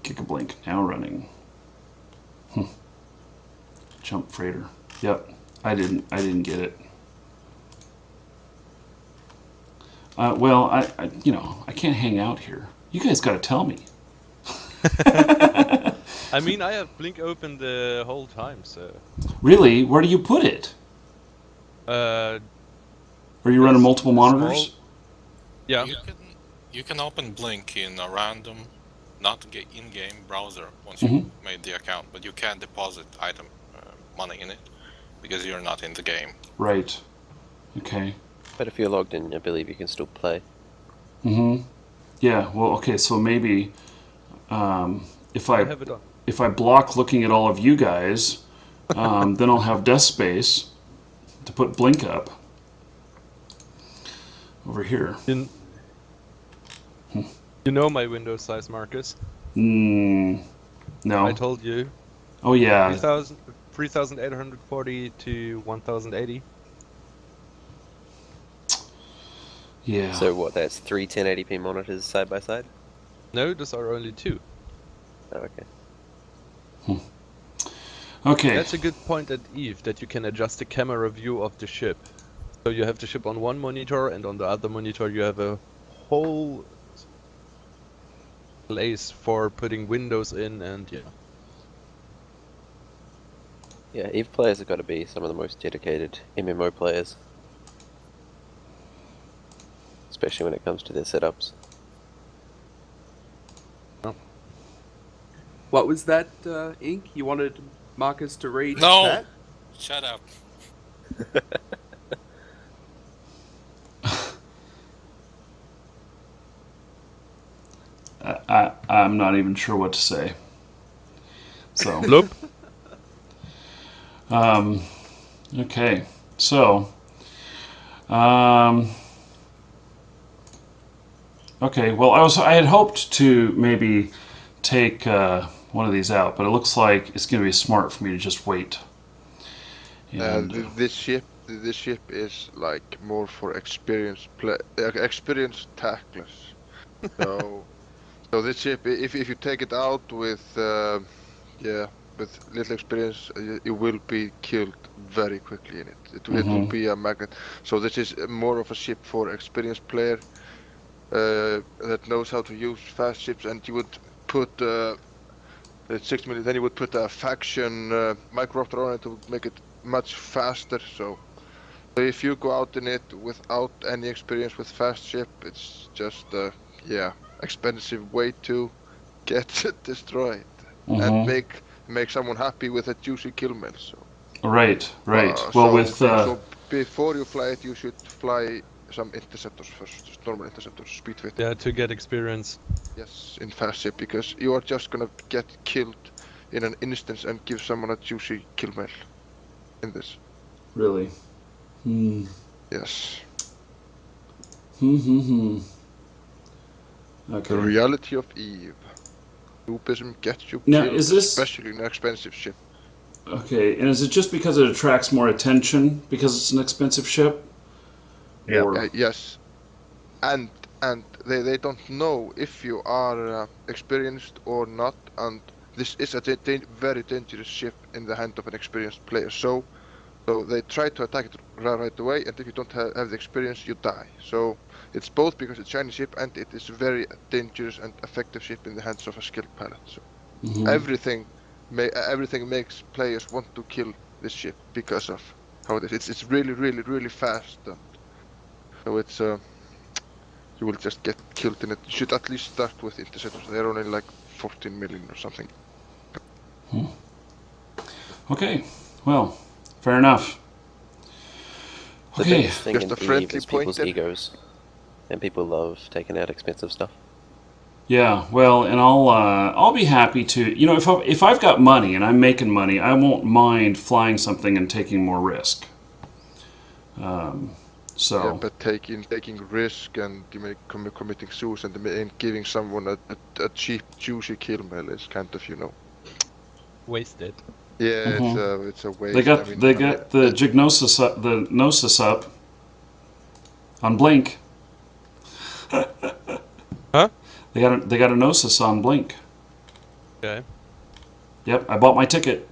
Gigablink now running. Jump freighter. Yep. I didn't get it. Well, I I can't hang out here. You guys got to tell me. I mean, I have Blink open the whole time, so. Really? Where do you put it? Are you running multiple monitors? Yeah. You can open Blink in a random, not in-game browser once you made the account, but you can't deposit item money in it because you're not in the game. Right. Okay. But if you're logged in, I believe you can still play. Yeah. Well, okay. So maybe if I block looking at all of you guys, Then I'll have desk space to put blink up over here. You know my window size, Marcus. No. I told you. Oh yeah. 3,840 to 1,080. Yeah. So what? That's three 1080p monitors side by side. No, those are only 2. Oh, okay. Okay. That's a good point at Eve, that you can adjust the camera view of the ship. So you have the ship on one monitor, and on the other monitor you have a whole place for putting windows in, and yeah. Yeah, EVE players have got to be some of the most dedicated MMO players. Especially when it comes to their setups. What was that, Ink? You wanted Marcus to read No! chat? Shut up. I'm not even sure what to say. So. Bloop. Okay. So. Okay. Well, I had hoped to maybe take one of these out, but it looks like it's going to be smart for me to just wait. And This ship is like more for experienced tacklers. So this ship, if you take it out with with little experience, you will be killed very quickly in it. It will be a magnet. So this is more of a ship for experienced player that knows how to use fast ships, and you would put 6 minutes. Then you would put a faction microraptor on it to make it much faster. So if you go out in it without any experience with fast ship, it's just expensive way to get destroyed and make someone happy with a juicy kill mail. So right. Well, so before you fly it, you should fly some interceptors first, just normal interceptors, speed fit. Yeah, to get experience. Yes, in fast ship, because you are just gonna get killed in an instance and give someone a juicy kill mail in this. Really. Yes. Okay. The reality of Eve. Noobism gets you Now, killed, is this especially in an expensive ship. okay? And is it just because it attracts more attention because it's an expensive ship? Yeah. Or... Yes, and they don't know if you are experienced or not, and this is a very dangerous ship in the hand of an experienced player. So they try to attack it right away, and if you don't have the experience, you die. So it's both because it's a shiny ship, and it is a very dangerous and effective ship in the hands of a skilled pilot. So everything makes players want to kill this ship because of how it is. It's really fast, and so it's you will just get killed in it. You should at least start with interceptors. They're only like 14 million or something. Okay. Well, fair enough. The Okay. biggest thing Just in a friendly EVE is people's pointer. egos. And people love taking out expensive stuff. Yeah, well, and I'll be happy to, if I've got money and I'm making money, I won't mind flying something and taking more risk. Yeah, but taking risk and committing suicide and giving someone a cheap juicy kill mail is kind of Wasted. Yeah, it's a waste. They got the Gnosis up, the Gnosis up on Blink. Huh? They got a Gnosis on Blink. Okay. Yep, I bought my ticket.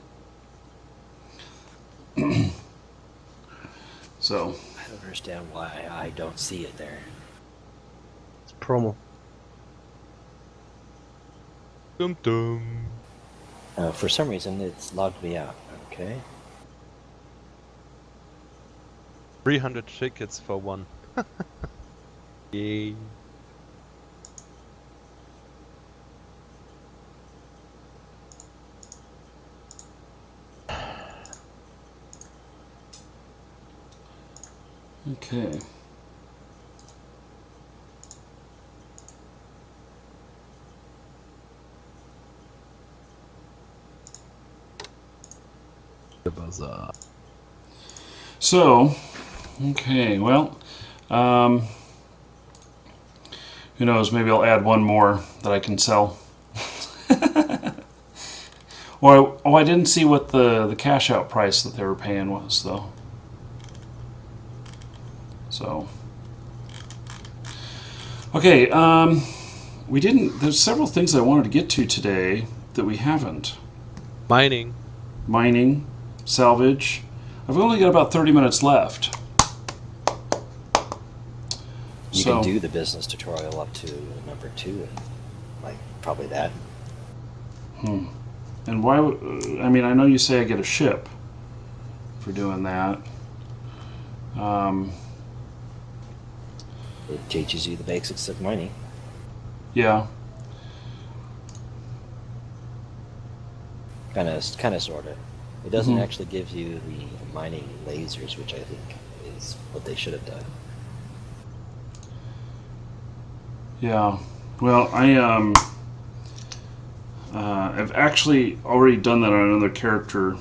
So. I don't understand why I don't see it there. It's promo. Dum dum. For some reason, it's logged me out. Okay. 300 tickets for one. Yay. Okay. The bazaar. So, okay, well, who knows? Maybe I'll add one more that I can sell. Or I didn't see what the cash out price that they were paying was though. So, okay, we didn't. There's several things I wanted to get to today that we haven't. Mining. Mining, salvage. I've only got about 30 minutes left. You So- can do the business tutorial up to number 2, and like probably that. And why? I mean, I know you say I get a ship for doing that. It teaches you the basics of mining. Yeah. Kind of, sort of. It doesn't actually give you the mining lasers, which I think is what they should have done. Yeah. Well, I've actually already done that on another character,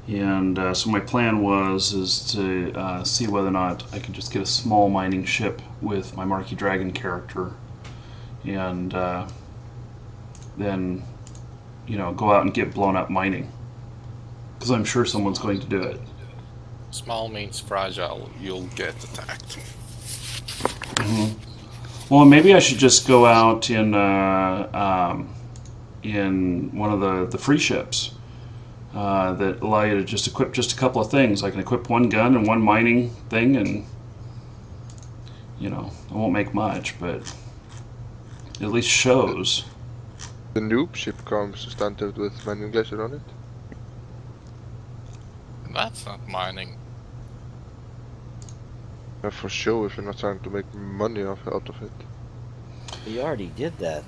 and so my plan is to see whether or not I can just get a small mining ship with my Markee Dragon character, and then go out and get blown up mining, because I'm sure someone's going to do it. Small means fragile. You'll get attacked. Well, maybe I should just go out in one of the free ships that allow you to just equip just a couple of things. I can equip one gun and one mining thing, and I won't make much, but it at least shows. The noob ship comes standard with mining laser on it. That's not mining. For show, if you're not trying to make money out of it. You already did that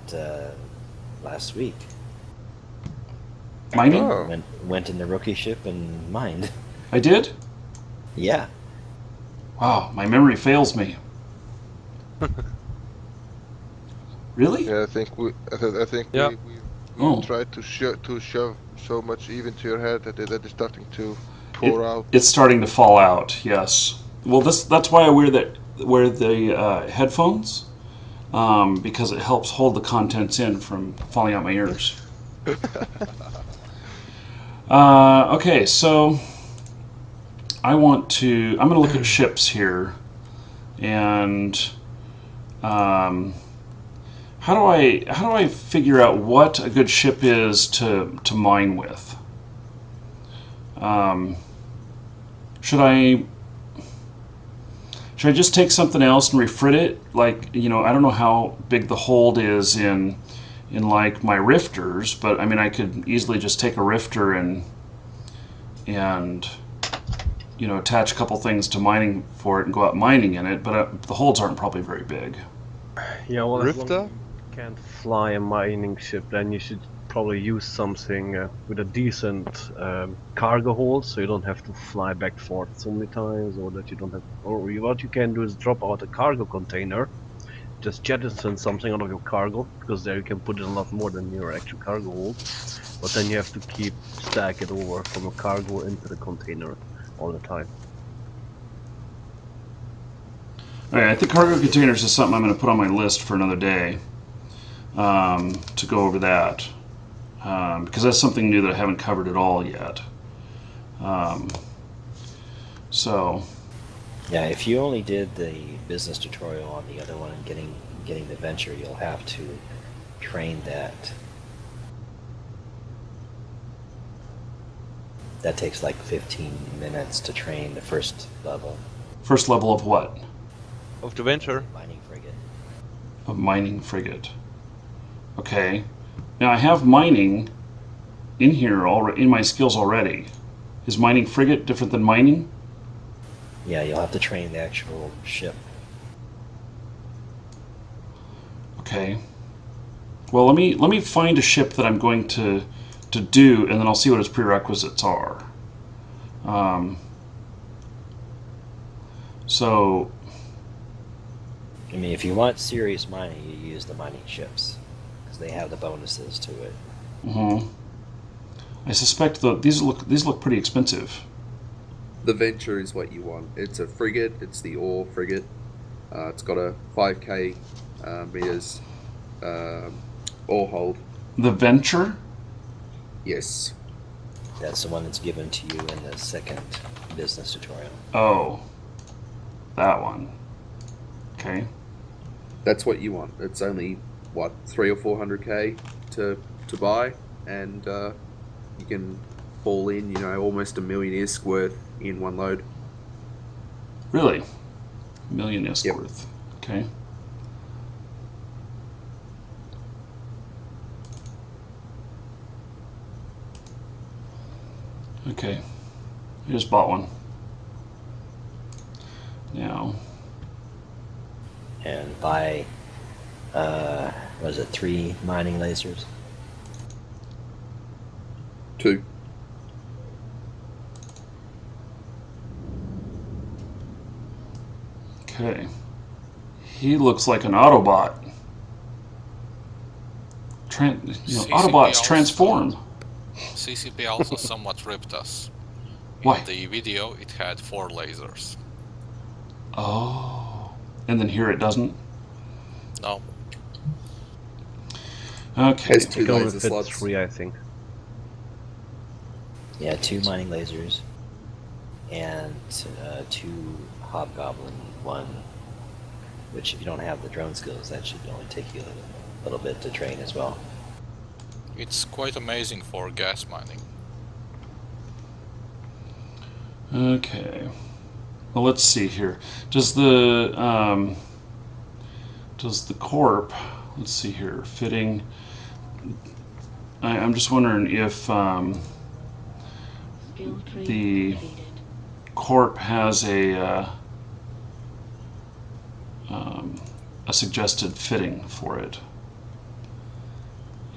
last week. Mining? Oh. Went in the rookie ship and mined. I did? Yeah. Wow, my memory fails me. Really? Yeah, I think we Yeah. we tried to shove so much even to your head that it's starting to pour out. It's starting to fall out. Yes. Well, that's why I wear the headphones, because it helps hold the contents in from falling out my ears. Okay, so I'm going to look at ships here, and how do I figure out what a good ship is to mine with? Should I just take something else and refrit it? Like, I don't know how big the hold is in like my rifters, but I mean, I could easily just take a rifter and attach a couple things to mining for it and go out mining in it, but the holds aren't probably very big. Yeah, well, as long Rifter? as you can't fly a mining ship, then you should probably use something with a decent cargo hold, so you don't have to fly back and forth so many times, or that you don't have. Or what you can do is drop out a cargo container, just jettison something out of your cargo, because there you can put in a lot more than your actual cargo hold. But then you have to stack it over from a cargo into the container all the time. Alright, I think cargo containers is something I'm going to put on my list for another day, to go over that, because that's something new that I haven't covered at all yet. So, Yeah, if you only did the business tutorial on the other one and getting the venture, you'll have to train that. That takes like 15 minutes to train the first level. first level of what? Of the venture. Mining frigate. Of mining frigate. Okay. Now I have mining in here in my skills already. Is mining frigate different than mining? Yeah, you'll have to train the actual ship. Okay. Well, let me find a ship that I'm going to do, and then I'll see what its prerequisites are. So, I mean, if you want serious mining, you use the mining ships, because they have the bonuses to it. I suspect these look pretty expensive. The Venture is what you want. It's a frigate. It's the ore frigate. It's got a 5k meters ore hold. The Venture? Yes. That's the one that's given to you in the second business tutorial. Oh, that one. Okay. That's what you want. It's only what 300 or 400k to buy, and you can haul in almost $1 million ISK worth in one load. Really? $1 million ISK Yep. worth. Okay. Okay. I just bought one. Now. And buy, was it 3 mining lasers? 2. Okay. He looks like an Autobot. CCP Autobots also- transform. CCP also somewhat ripped us. Why? In the video, it had 4 lasers. Oh. And then here it doesn't? No, Okay. Has 2 It only laser fits slots. 3, I think. Yeah, 2 mining lasers and 2 hobgoblin, 1. Which, if you don't have the drone skills, that should only take you a little bit to train as well. it's quite amazing for gas mining. Okay. Well, let's see here. Does the corp? Let's see here. Fitting. I'm just wondering if Skill tree the completed. corp has a suggested fitting for it.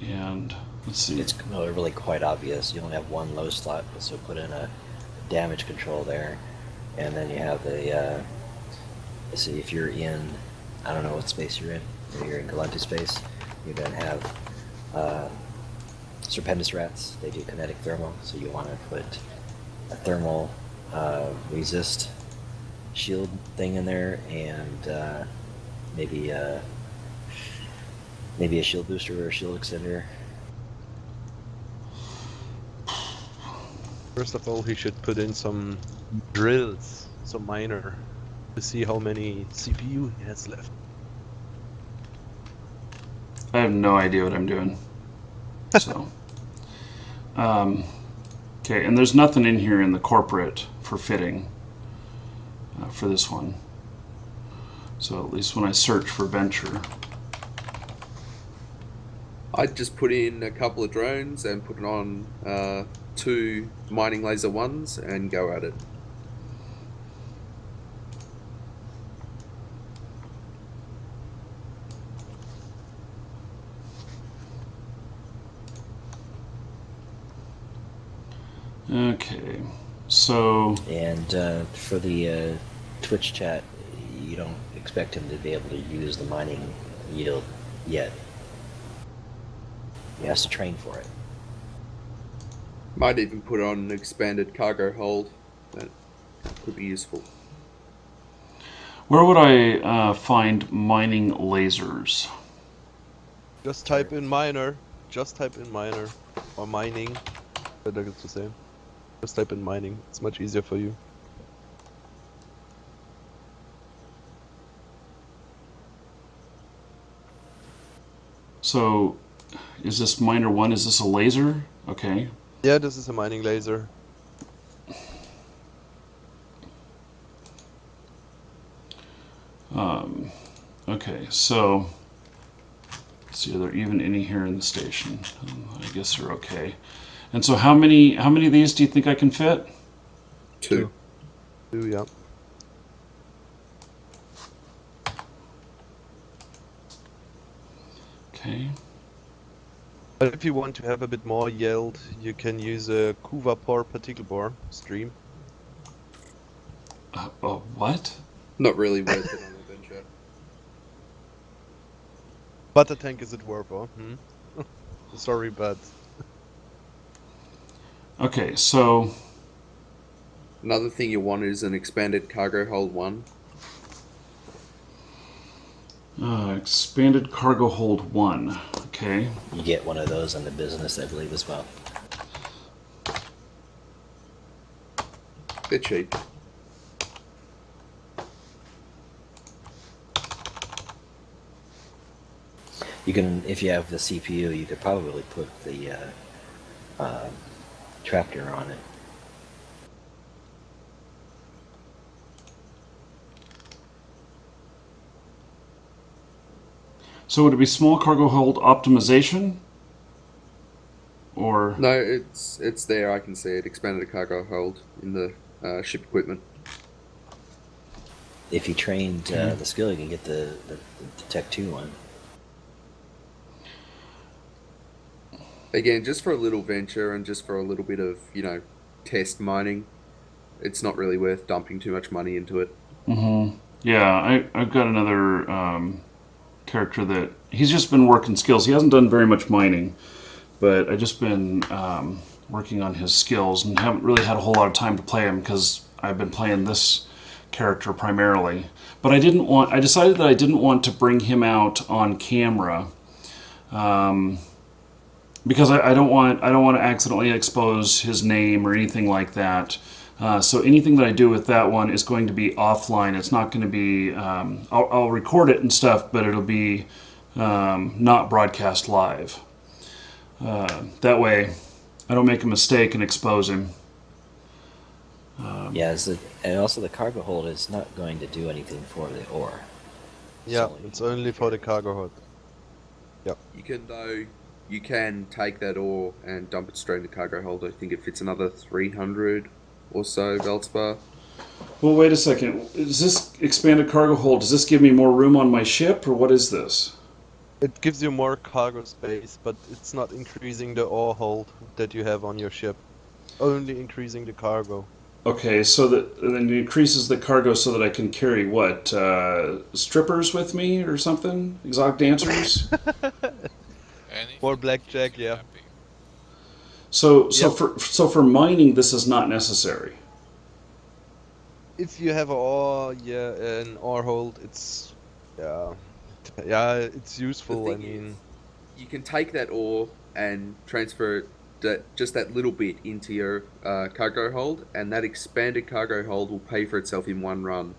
And let's see. It's really quite obvious. You only have 1 low slot, so put in a damage control there. And then you have the, let's see, if you're in, I don't know what space you're in. If you're in Galante space, you're going to have Serpentis rats. They do kinetic thermal, so you want to put a thermal resist shield thing in there, and maybe a shield booster or a shield extender. First of all, he should put in some drills, some miner, to see how many CPU he has left. I have no idea what I'm doing. So, okay, and there's nothing in here in the corporate for fitting for this one. So at least when I search for Venture. I'd just put in a couple of drones and put it on 2 mining laser 1s and go at it. Okay, so And for the Twitch chat, you don't expect him to be able to use the mining yield yet. He has to train for it. Might even put on an expanded cargo hold. That could be useful. where would I find mining lasers? Just type in miner. Just type in miner. Or mining. But it's the same. Just type in mining. It's much easier for you. So, is this miner 1? Is this a laser? Okay. Yeah, this is a mining laser. Okay, so let's see, are there even any here in the station? I guess they're okay. And so, how many of these do you think I can fit? 2. 2, yeah. Okay. But if you want to have a bit more yield, you can use a Kuvapor particle bore stream. What? Not really worth it on Adventure. But the tank is at warp, oh? Sorry, but Okay, so Another thing you want is an expanded cargo hold 1. expanded cargo hold 1. Okay. You get one of those in the business, I believe, as well. They're cheap. You can, if you have the CPU, you could probably put the tractor on it. So would it be small cargo hold optimization? Or No, it's there. I can see it. Expanded cargo hold in the ship equipment. If you trained the skill, you can get the Tech 2 one. Again, just for a little venture and just for a little bit of, test mining, it's not really worth dumping too much money into it. yeah, I've got another character that he's just been working skills. He hasn't done very much mining, but I've just been working on his skills and haven't really had a whole lot of time to play him because I've been playing this character primarily. But I decided that I didn't want to bring him out on camera. Because I don't want to accidentally expose his name or anything like that. So anything that I do with that one is going to be offline. It's not going to be. I'll record it and stuff, but it'll be not broadcast live. That way, I don't make a mistake and expose him. And also the cargo hold is not going to do anything for the ore. Yeah, So it's only for the cargo hold. You can take that ore and dump it straight in the cargo hold. I think it fits another 300 or so Veldspar. Well, wait a second. Is this expanded cargo hold? Does this give me more room on my ship, or what is this? It gives you more cargo space, but it's not increasing the ore hold that you have on your ship. Only increasing the cargo. Okay, so then it increases the cargo so that I can carry what? Strippers with me or something? Exotic dancers? Anything More to blackjack, keep you yeah. happy. So Yep. for mining, this is not necessary. If you have an ore hold, it's it's useful. I thing mean, You can take that ore and transfer just that little bit into your cargo hold, and that expanded cargo hold will pay for itself in one run.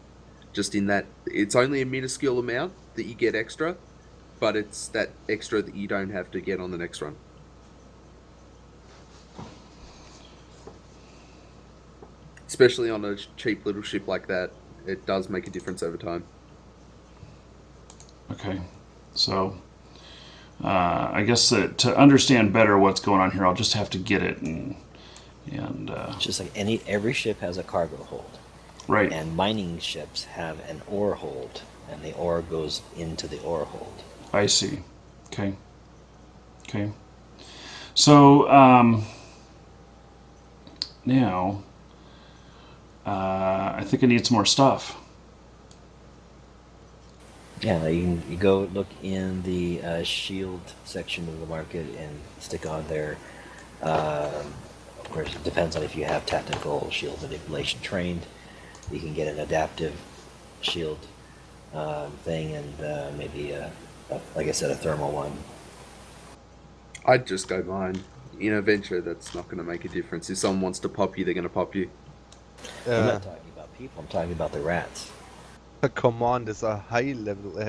Just in that, it's only a minuscule amount that you get extra, but it's that extra that you don't have to get on the next run. Especially on a cheap little ship like that, it does make a difference over time. Okay, so I guess that to understand better what's going on here, I'll just have to get it and it's just like every ship has a cargo hold. right. And mining ships have an ore hold, and the ore goes into the ore hold. I see. Okay. So now I think I need some more stuff. Yeah, you go look in the shield section of the market and stick on there. Of course, it depends on if you have tactical shield manipulation trained. You can get an adaptive shield thing and maybe, like I said, a thermal one. I'd just go mine. In a venture, that's not going to make a difference. If someone wants to pop you, they're going to pop you. I'm not talking about people, I'm talking about the rats. command is a high level,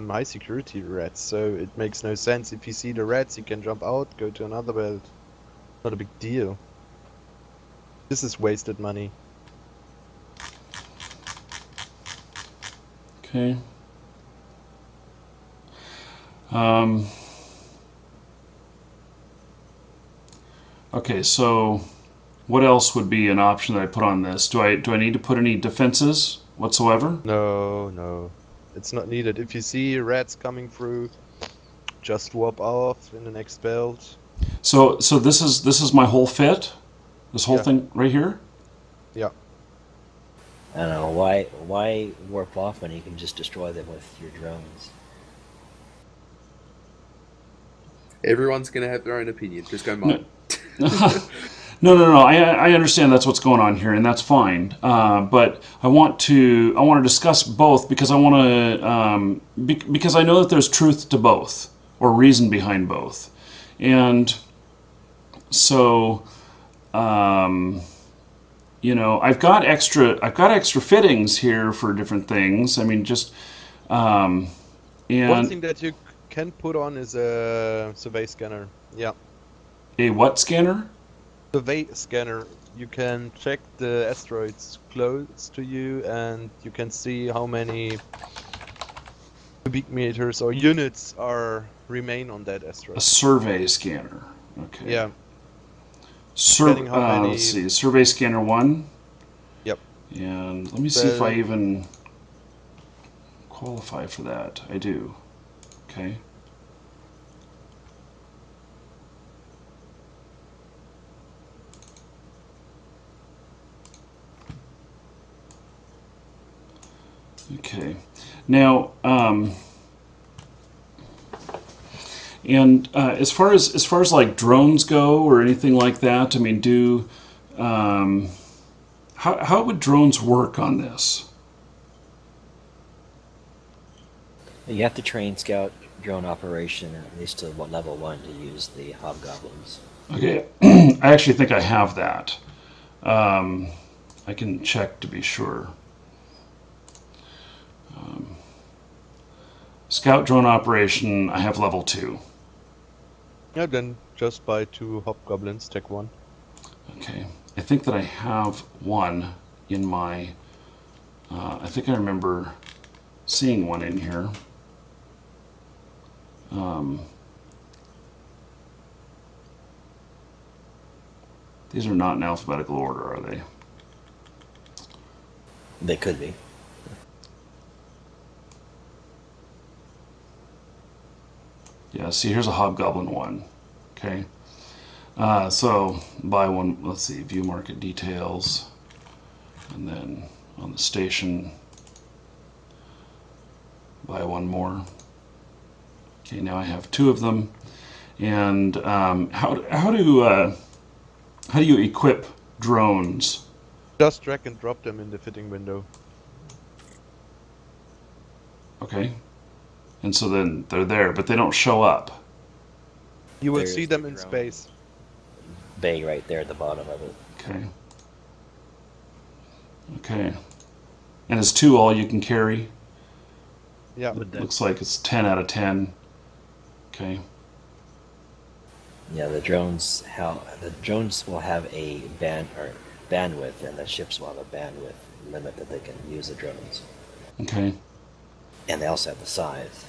high security rat, so it makes no sense. If you see the rats, you can jump out, go to another belt. Not a big deal. This is wasted money. Okay. Okay, so what else would be an option that I put on this? Do I need to put any defenses whatsoever? No. It's not needed. If you see rats coming through, just warp off in the next belt. So this is my whole fit? This whole Yeah. thing right here? Yeah. I don't know, why warp off when you can just destroy them with your drones? Everyone's going to have their own opinion. Just go mine. No. I understand that's what's going on here, and that's fine. But I want to discuss both because I want to because I know that there's truth to both or reason behind both, and so I've got extra fittings here for different things. I mean, just One and thing that you can put on is a survey scanner. Yeah. a what scanner? Survey scanner. You can check the asteroids close to you, and you can see how many cubic meters or units remain on that A asteroid. survey scanner. Okay. Yeah. Depending how many- Let's see. Survey scanner 1. Yep. And let me see if I even qualify for that. I do. Okay. Okay. Now, and as far as like drones go or anything like that, I mean, how would drones work on this? You have to train scout drone operation at least to level 1 to use the hobgoblins. Okay, I actually think I have that. I can check to be sure. Scout drone operation, I have level 2. Yeah, then just buy 2 hobgoblins, take 1. Okay, I think that I have one in my. I think I remember seeing one in here. These are not in alphabetical order, are they? They could be. Yeah, see, here's a hobgoblin 1. Okay. So buy one, let's see, view market details. And then on the station, buy one more. Okay, now I have 2 of them. And how do you equip drones? Just drag and drop them in the fitting window. Okay. And so then they're there, but they don't show up. You will There's see them the in drone. space. Bay right there at the bottom of it. Okay. Okay. And is 2 all you can carry? Yeah. Looks like it's 10 out of 10. Okay. Yeah, the drones will have a bandwidth, and the ships will have a bandwidth limit that they can use the drones. Okay. And they also have the size.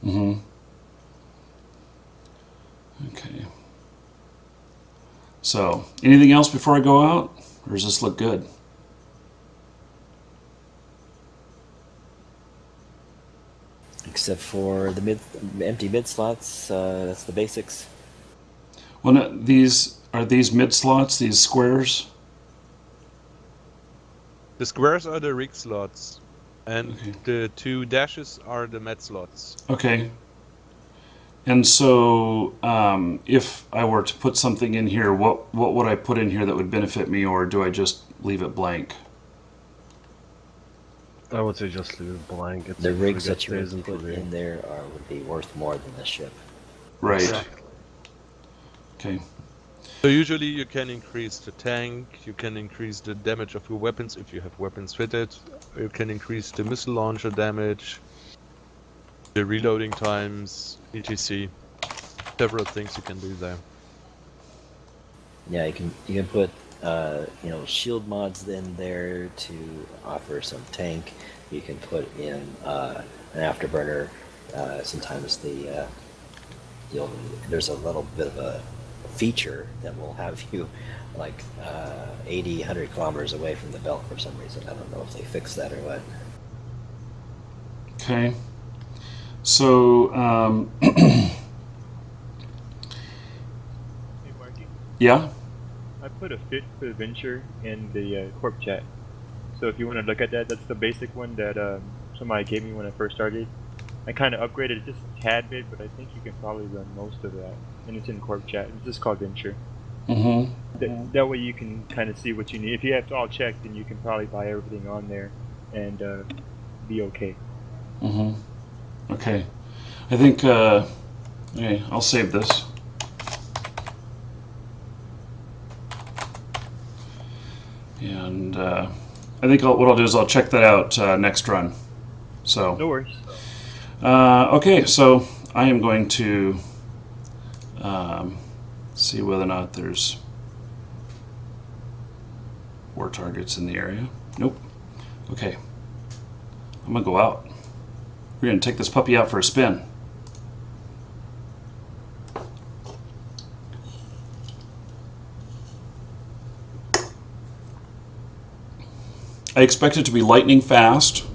Mm-hmm. Okay. So, anything else before I go out? Or does this look good? Except for the empty mid slots, that's the basics. Well, no, these mid slots, these squares? The squares are the rig slots, and Okay. the 2 dashes are the med slots. Okay. And so, if I were to put something in here, what would I put in here that would benefit me, or do I just leave it blank? I would say just leave it blank. The rigs that you stays would into put the- in there would be worth more than the ship. Right. Exactly. Okay. So usually you can increase the tank, you can increase the damage of your weapons if you have weapons fitted, you can increase the missile launcher damage, the reloading times, etc. Several things you can do there. Yeah, you can put shield mods in there to offer some tank. You can put in an afterburner. Sometimes there's a little bit of a feature that will have you like 80, 100 kilometers away from the belt for some reason. I don't know if they fixed that or what. Okay. So, Hey, Markee. yeah. I put a fit for the venture in the corp chat. So if you want to look at that, that's the basic one that somebody gave me when I first started. I kind of upgraded it just a tad bit, but I think you can probably run most of that. And it's in corp chat. It's just called venture. Mm-hmm. That way you can kind of see what you need. If you have it all checked, then you can probably buy everything on there and be okay. Okay. I think, okay, I'll save this. And I think what I'll do is I'll check that out next run. So. No worries. Okay, so I am going to see whether or not there's war targets in the area. Nope. Okay. I'm going to go out. We're going to take this puppy out for a spin. I expect it to be lightning fast.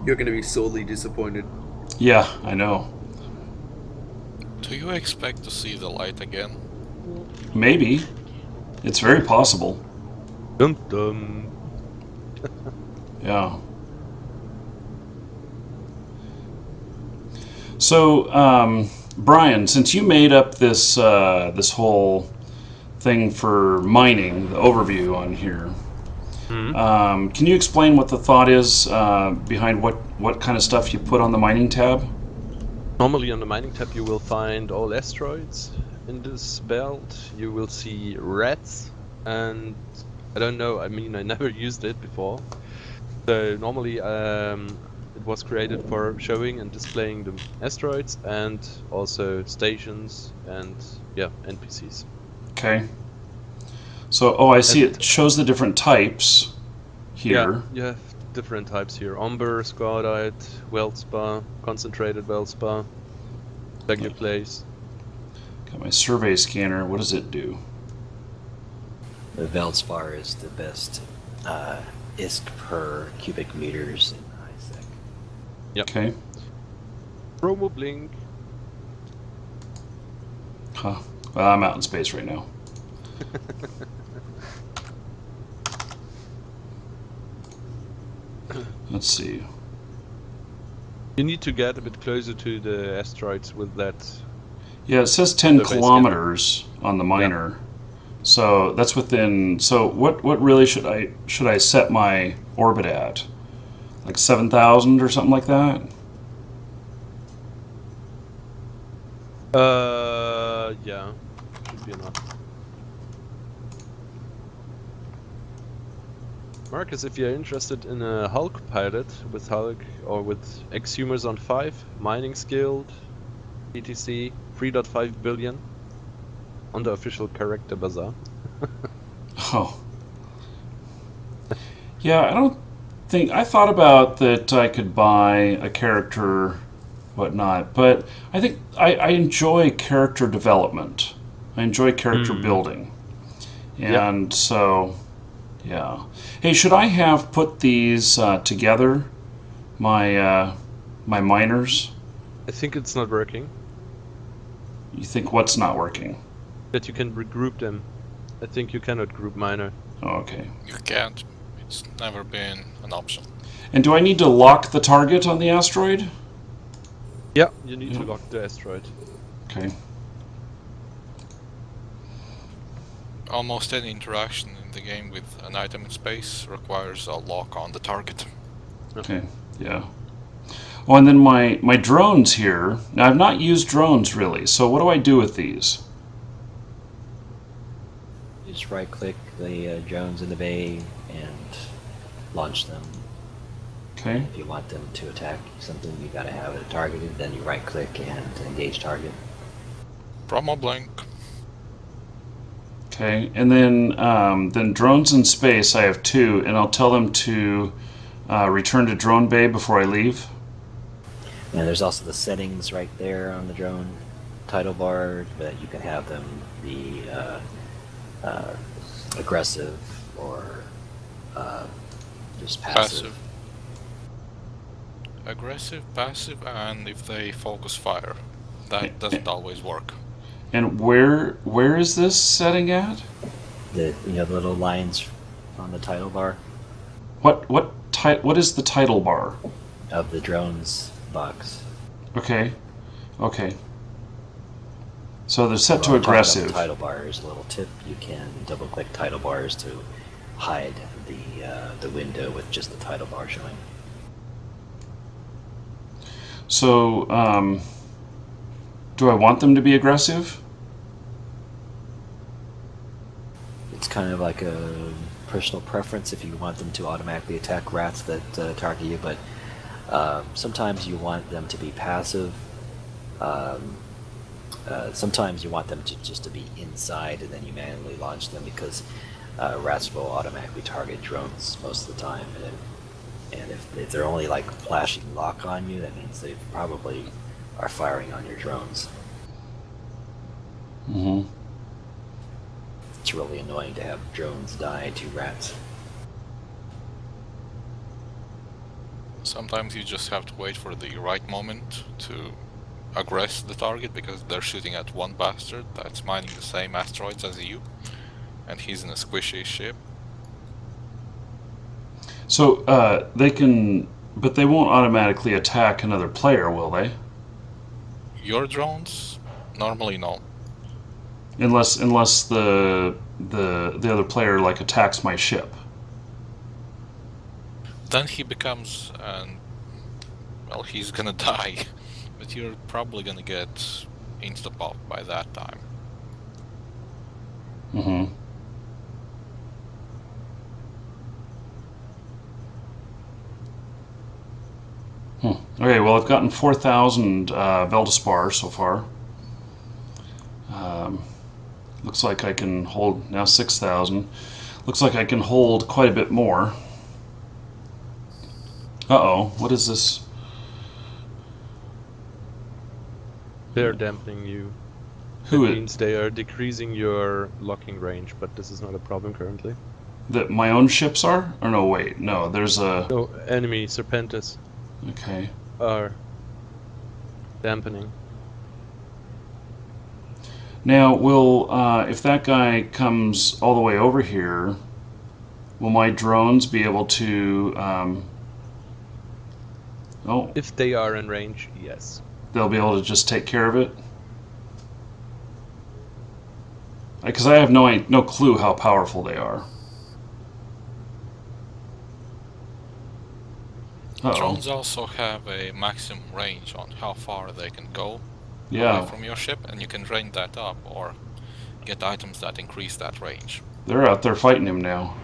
You're going to be sorely disappointed. Yeah, I know. Do you expect to see the light again? Maybe. It's very possible. Dum dum. Yeah. So, Brian, since you made up this this whole thing for mining, the overview on here, can you explain what the thought is behind what kind of stuff you put on the mining tab? Normally on the mining tab you will find all asteroids in this belt. You will see rats, and I don't know, I mean I never used it before. So normally it was created for showing and displaying the asteroids and also stations and yeah, NPCs. Okay. So, I see it shows the different types here. Yeah, you have different types here. Umber, Squadite, Weldspar, Concentrated Weldspar, regular place. Got my survey scanner. What does it do? The Veldspar is the best ISK per cubic meters in ISEC. Yep. Okay. Promo Blink. Huh. Well, I'm out in space right now. Let's see. You need to get a bit closer to the asteroids with that. Yeah, it says 10 survey kilometers on the miner. So that's within. So what really should I set my orbit at? Like 7,000 or something like that? Yeah, should be enough. Marcus, if you're interested in a Hulk pilot with Hulk or with Exhumers on 5, Mining Skilled, ETC, 3.5 billion on the official character bazaar. Oh. Yeah, I thought about that I could buy a character, whatnot, but I think I enjoy character development. I enjoy character building. And so, yeah. Hey, should I have put these together, my my miners? I think it's not working. You think what's not working? That you can regroup them. I think you cannot group miner. Oh, okay. You can't. It's never been an option. And do I need to lock the target on the asteroid? Yeah, you need to lock the asteroid. Okay. Almost any interaction in the game with an item in space requires a lock on the target. Okay, yeah. Oh, and then my drones here. Now, I've not used drones really, so what do I do with these? You just right click the drones in the bay and launch them. Okay. If you want them to attack something, you gotta have it targeted, then you right click and engage target. Promo Blink. Okay, and then drones in space, I have 2, and I'll tell them to return to drone bay before I leave. And there's also the settings right there on the drone title bar, that you can have them be aggressive or just passive. Aggressive, passive, and if they focus fire. That doesn't always work. And where is this setting at? The little lines on the title bar What is the title bar of the drones box. Okay. Okay. So they're set to Well, talking about the aggressive. title bars, a little tip: you can double-click title bars to hide the window with just the title bar showing. So, do I want them to be aggressive? It's kind of like a personal preference if you want them to automatically attack rats that target you, but sometimes you want them to be passive. Sometimes you want them just to be inside, and then you manually launch them because rats will automatically target drones most of the time. And if they're only like flashing lock on you, that means they probably are firing on your drones. Mm-hmm. It's really annoying to have drones die to rats. Sometimes you just have to wait for the right moment to aggress the target because they're shooting at one bastard that's mining the same asteroids as you, and he's in a squishy ship. So they can, but they won't automatically attack another player, will they? Your drones? Normally no. Unless the other player like attacks my ship. Then he becomes well, he's gonna die, but you're probably gonna get insta-popped by that time. Mm-hmm. Okay, well, I've gotten 4,000 Veldespar so far. Looks like I can hold now 6,000. Looks like I can hold quite a bit more. Uh-oh, what is this? They're dampening you. Who It is means they are decreasing your locking range, but this is not a problem currently. that? My own ships are? Or no, wait, no. There's a. No, enemy Serpentis Okay. are dampening. Now, will if that guy comes all the way over here, will my drones be able to? Oh, If they are in range, yes. they'll be able to just take care of it. Because I have no clue how powerful they are. Uh-oh. Drones also have a maximum range on how far they can go Yeah, away from your ship, and you can drain that up or get items that increase that range. they're out there fighting him now.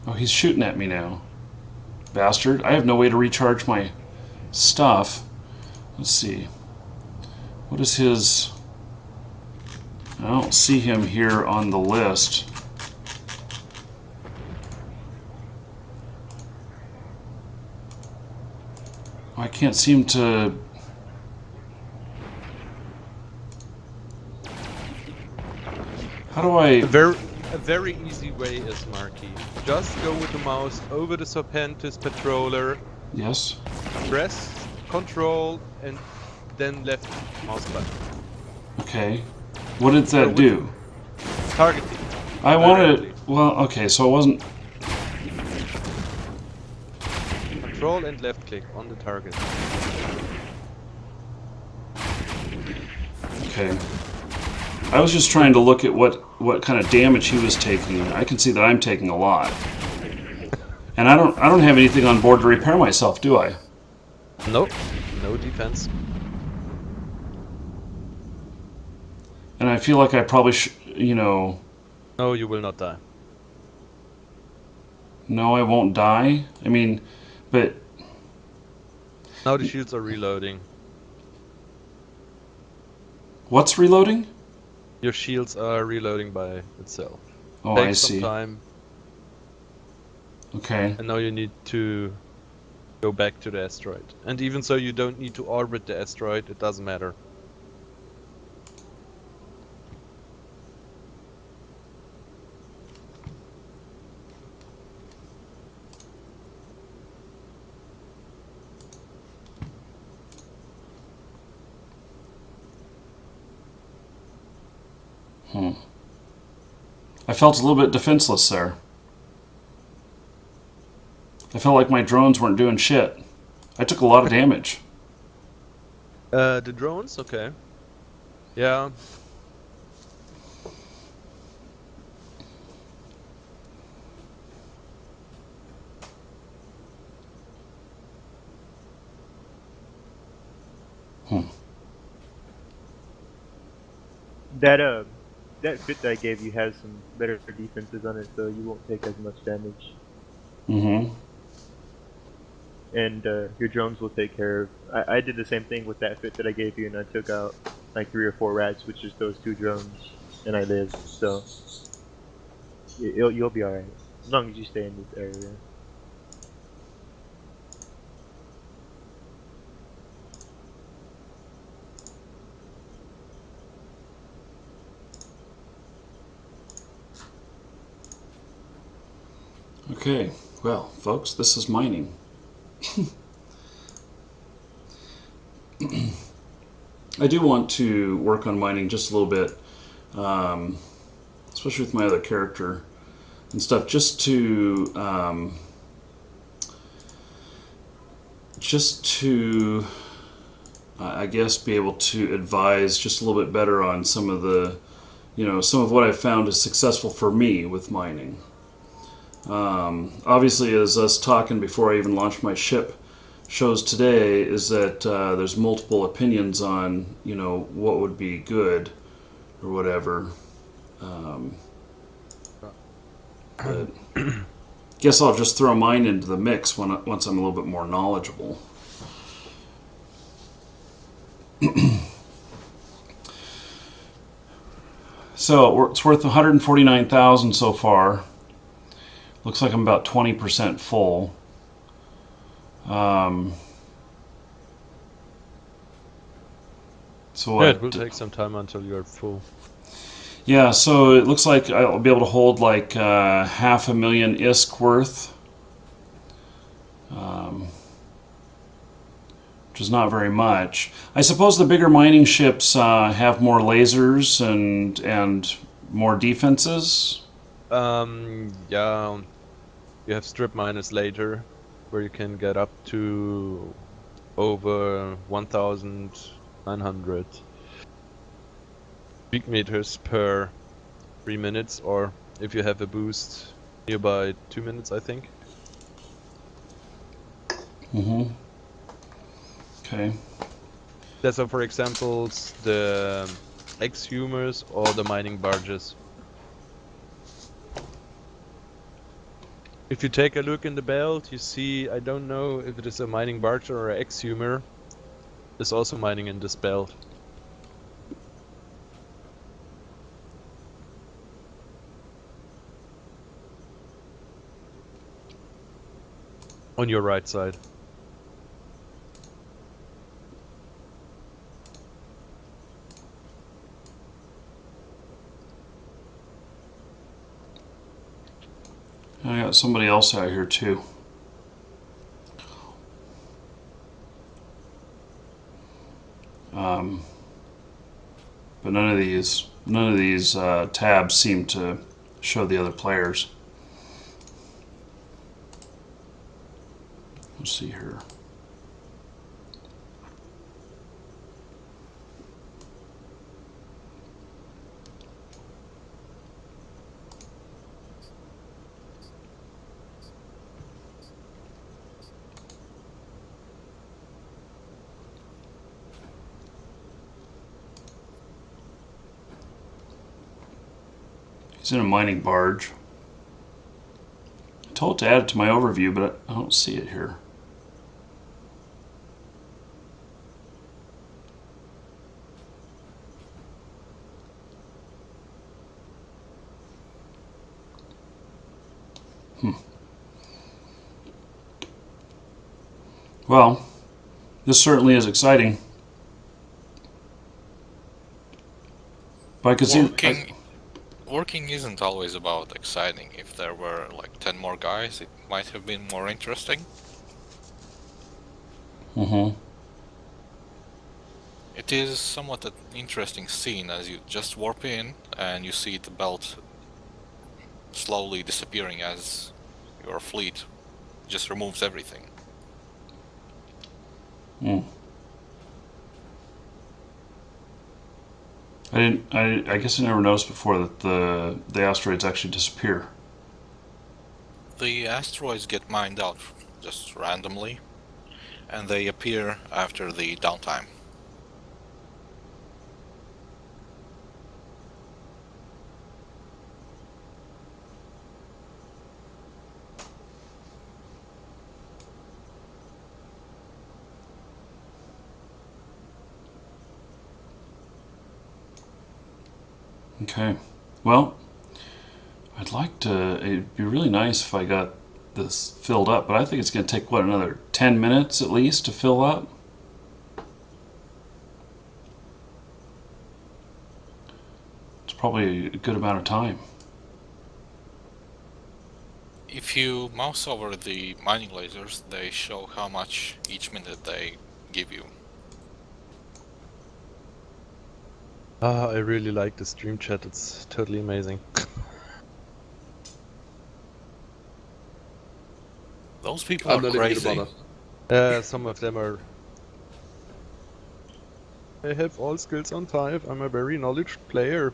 Oh, he's shooting at me now. Bastard. I have no way to recharge my stuff. Let's see. What is his... I don't see him here on the list. I can't seem to... How do I... A very easy way is Markee. Just go with the mouse over the Serpentis patroller, Yes? press Control, and then left mouse button. Okay. What did that do? Targeting. I wanted directly. it... Well, okay, so it wasn't... Control and left click on the target. Okay. I was just trying to look at what kind of damage he was taking. I can see that I'm taking a lot. And I don't have anything on board to repair myself, do I? Nope. No defense. And I feel like I probably you know, No, you will not die. no, I won't die. I mean, but Now the shields are reloading. what's reloading? Your shields are reloading by itself. Oh, Takes I some see. time, Okay. and now you need to go back to the asteroid. And even so, you don't need to orbit the asteroid. It doesn't matter. I felt a little bit defenseless there. I felt like my drones weren't doing shit. I took a lot of damage. The drones, okay. Yeah. That fit that I gave you has some better defenses on it, so you won't take as much damage. Mm-hmm. And your drones will take care of. I did the same thing with that fit that I gave you, and I took out like 3 or 4 rats with just those 2 drones, and I lived. So you'll be alright as long as you stay in this area. Okay, well, folks, this is mining. I do want to work on mining just a little bit, especially with my other character and stuff, just to I guess be able to advise just a little bit better on some of the, some of what I've found is successful for me with mining. Obviously, as us talking before I even launched my ship shows today, is that there's multiple opinions on, what would be good or whatever. But guess I'll just throw mine into the mix once I'm a little bit more knowledgeable. So it's worth 149,000 so far. Looks like I'm about 20% full. So Yeah, it will take some time until you're full. Yeah, so it looks like I'll be able to hold like 500,000 ISK worth, which is not very much. I suppose the bigger mining ships have more lasers and more defenses. Yeah, you have strip miners later, where you can get up to over 1,900 peak meters per 3 minutes, or if you have a boost nearby 2 minutes, I think. Mm-hmm. Okay. That's so, for example, the exhumers or the mining barges. If you take a look in the belt, you see, I don't know if it is a mining barge or an exhumer, is also mining in this belt. On your right side. I got somebody else out here too. But none of these tabs seem to show the other players. Let's see here. He's in a mining barge. I told it to add it to my overview, but I don't see it here. Well, this certainly is exciting. But I could see Working isn't always about exciting. If there were like 10 more guys, it might have been more interesting. Mm-hmm. It is somewhat an interesting scene as you just warp in and you see the belt slowly disappearing as your fleet just removes everything. Hmm. I guess I never noticed before that the asteroids actually disappear. The asteroids get mined out just randomly, and they appear after the downtime. Okay. Well, I'd like to. It'd be really nice if I got this filled up, but I think it's going to take, what, another 10 minutes at least to fill up? It's probably a good amount of time. If you mouse over the mining lasers, they show how much each minute they give you. I really like the stream chat, it's totally amazing. Those people I'm are not even crazy. gonna bother. Some of them are... I have all skills on type, I'm a very knowledgeable player.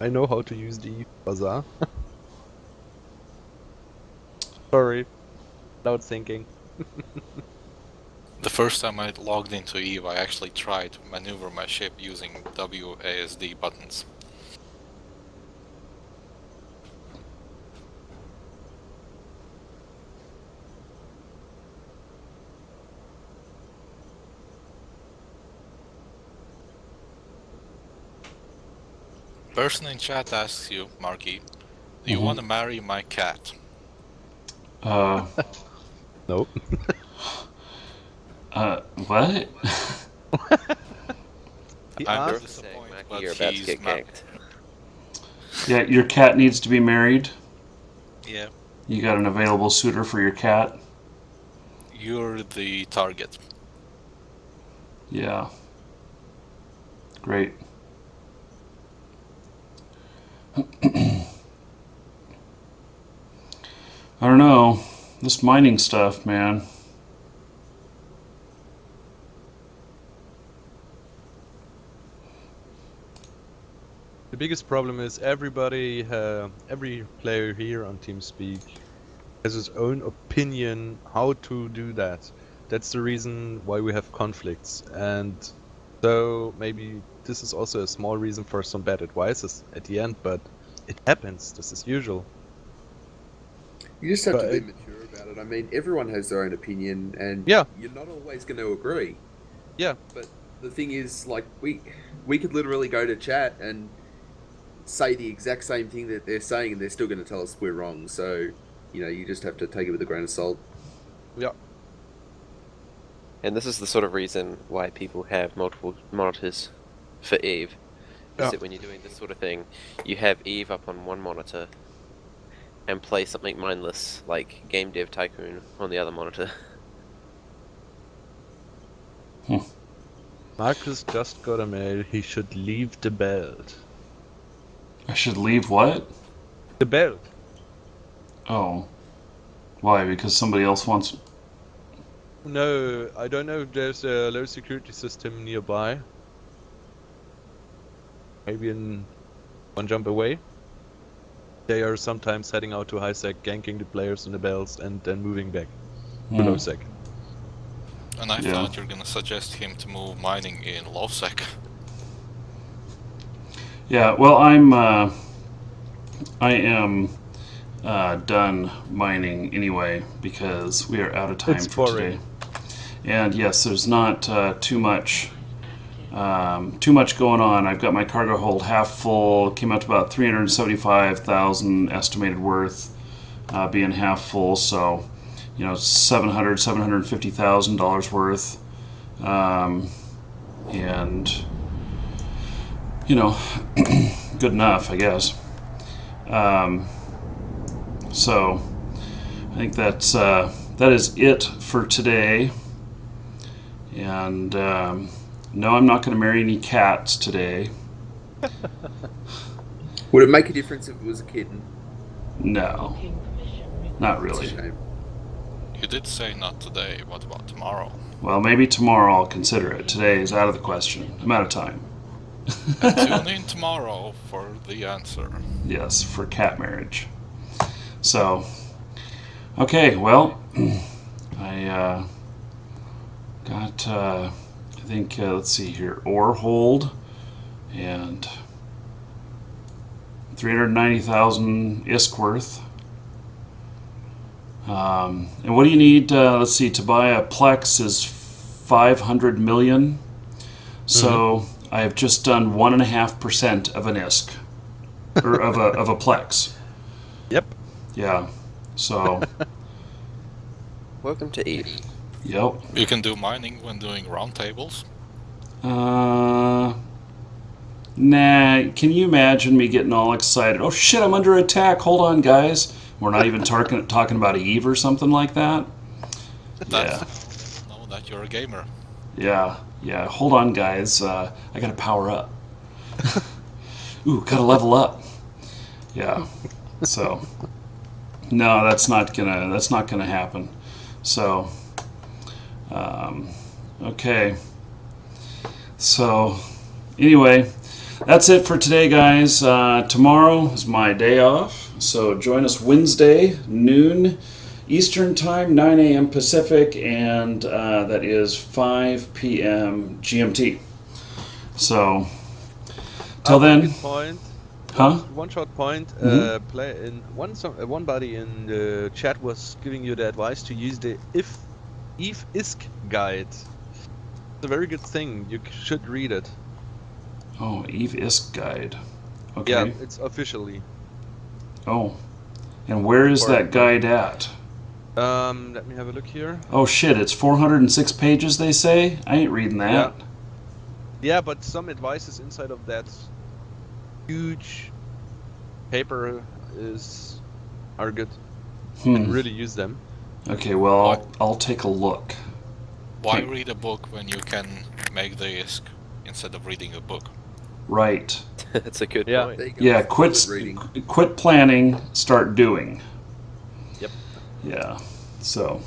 I know how to use the bazaar. Sorry. Without thinking. The first time I logged into EVE, I actually tried to maneuver my ship using WASD buttons. Person in chat asks you, Markee, do you want to marry my cat? No. What? He I'm asked- disappointed, Markee, but you're about to he's get not. ganked. Yeah, your cat needs to be married. Yeah, You got an available suitor for your cat? you're the target. Yeah. Great. I don't know. This mining stuff, man. The biggest problem is every player here on TeamSpeak has his own opinion how to do that. That's the reason why we have conflicts, and so maybe this is also a small reason for some bad advices at the end, but it happens. This is usual. You just have to But be mature about it. I mean, everyone has their own opinion, and Yeah. you're not always going to agree. Yeah. But the thing is, like, we could literally go to chat and say the exact same thing that they're saying, and they're still going to tell us we're wrong. So, you know, you just have to take it with a grain of salt. Yeah. And this is the sort of reason why people have multiple monitors for EVE. Is Yeah. that when you're doing this sort of thing, you have EVE up on one monitor and play something mindless like Game Dev Tycoon on the other monitor. Marcus just got a mail. He should leave the belt. I should leave what? The belt. Oh. Why? Because somebody else wants... No, I don't know if there's a low security system nearby. Maybe in one jump away. They are sometimes heading out to high sec, ganking the players in the belts, and then moving back to low sec. And I Yeah. thought you were gonna suggest him to move mining in low sec. Yeah, well, I am done mining anyway because we are out of time It's for boring. today. And yes, there's not too much going on. I've got my cargo hold half full. Came out to about 375,000 estimated worth, being half full. So, you know, $750,000 worth, and you know, good enough, I guess. So, I think that is it for today. And no, I'm not going to marry any cats today. Would it make a difference if it was a kitten? No, Booking permission not It's a really. shame. You did say not today. What about tomorrow? Well, maybe tomorrow I'll consider it. Today is out of the question. I'm out of time. And tune in tomorrow for the answer. Yes, for cat marriage. So, okay, well, I got, I think, let's see here, ore hold and 390,000 ISK worth. And what do you need? Let's see, to buy a Plex is 500 million. So I have just done 1.5% of an ISK, or of a Plex. Yep. Yeah. So, Welcome to Eve. yep. You can do mining when doing roundtables. Nah. Can you imagine me getting all excited? Oh shit! I'm under attack. Hold on, guys. We're not even talking about Eve or something like that. That's know that you're a gamer. Yeah. Hold on, guys. I gotta power up. Ooh, gotta level up. Yeah. So, no, that's not gonna happen. So, okay. So, anyway, that's it for today, guys. Tomorrow is my day off, so join us Wednesday, noon Eastern Time, 9 a.m. Pacific, and that is 5 p.m. GMT. So, till then, Point. huh? One short point. Mhm. Play in one buddy in the chat was giving you the advice to use the Eve ISK guide. It's a very good thing. You should read it. Oh, Eve ISK guide. Okay. Yeah, it's officially. Oh, and where is that guide at? Let me have a look here. Oh shit! It's 406 pages. They say. I ain't reading that. Yeah, but some advices inside of that huge paper are good. You can really use them. Okay, well, I'll take a look. Why read a book when you can make the ISK instead of reading a book? Right. That's a good Yeah. point. There you go. Yeah, Good reading. quit planning, start doing. Yep. Yeah. So,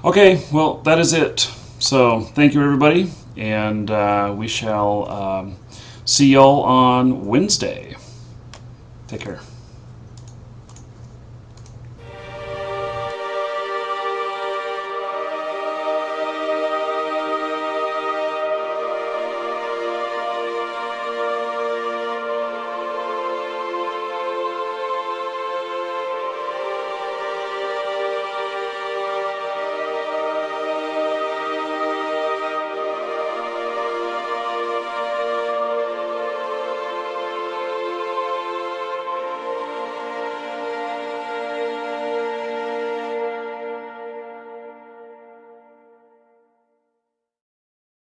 okay, well, that is it. So, thank you, everybody, and we shall see y'all on Wednesday. Take care.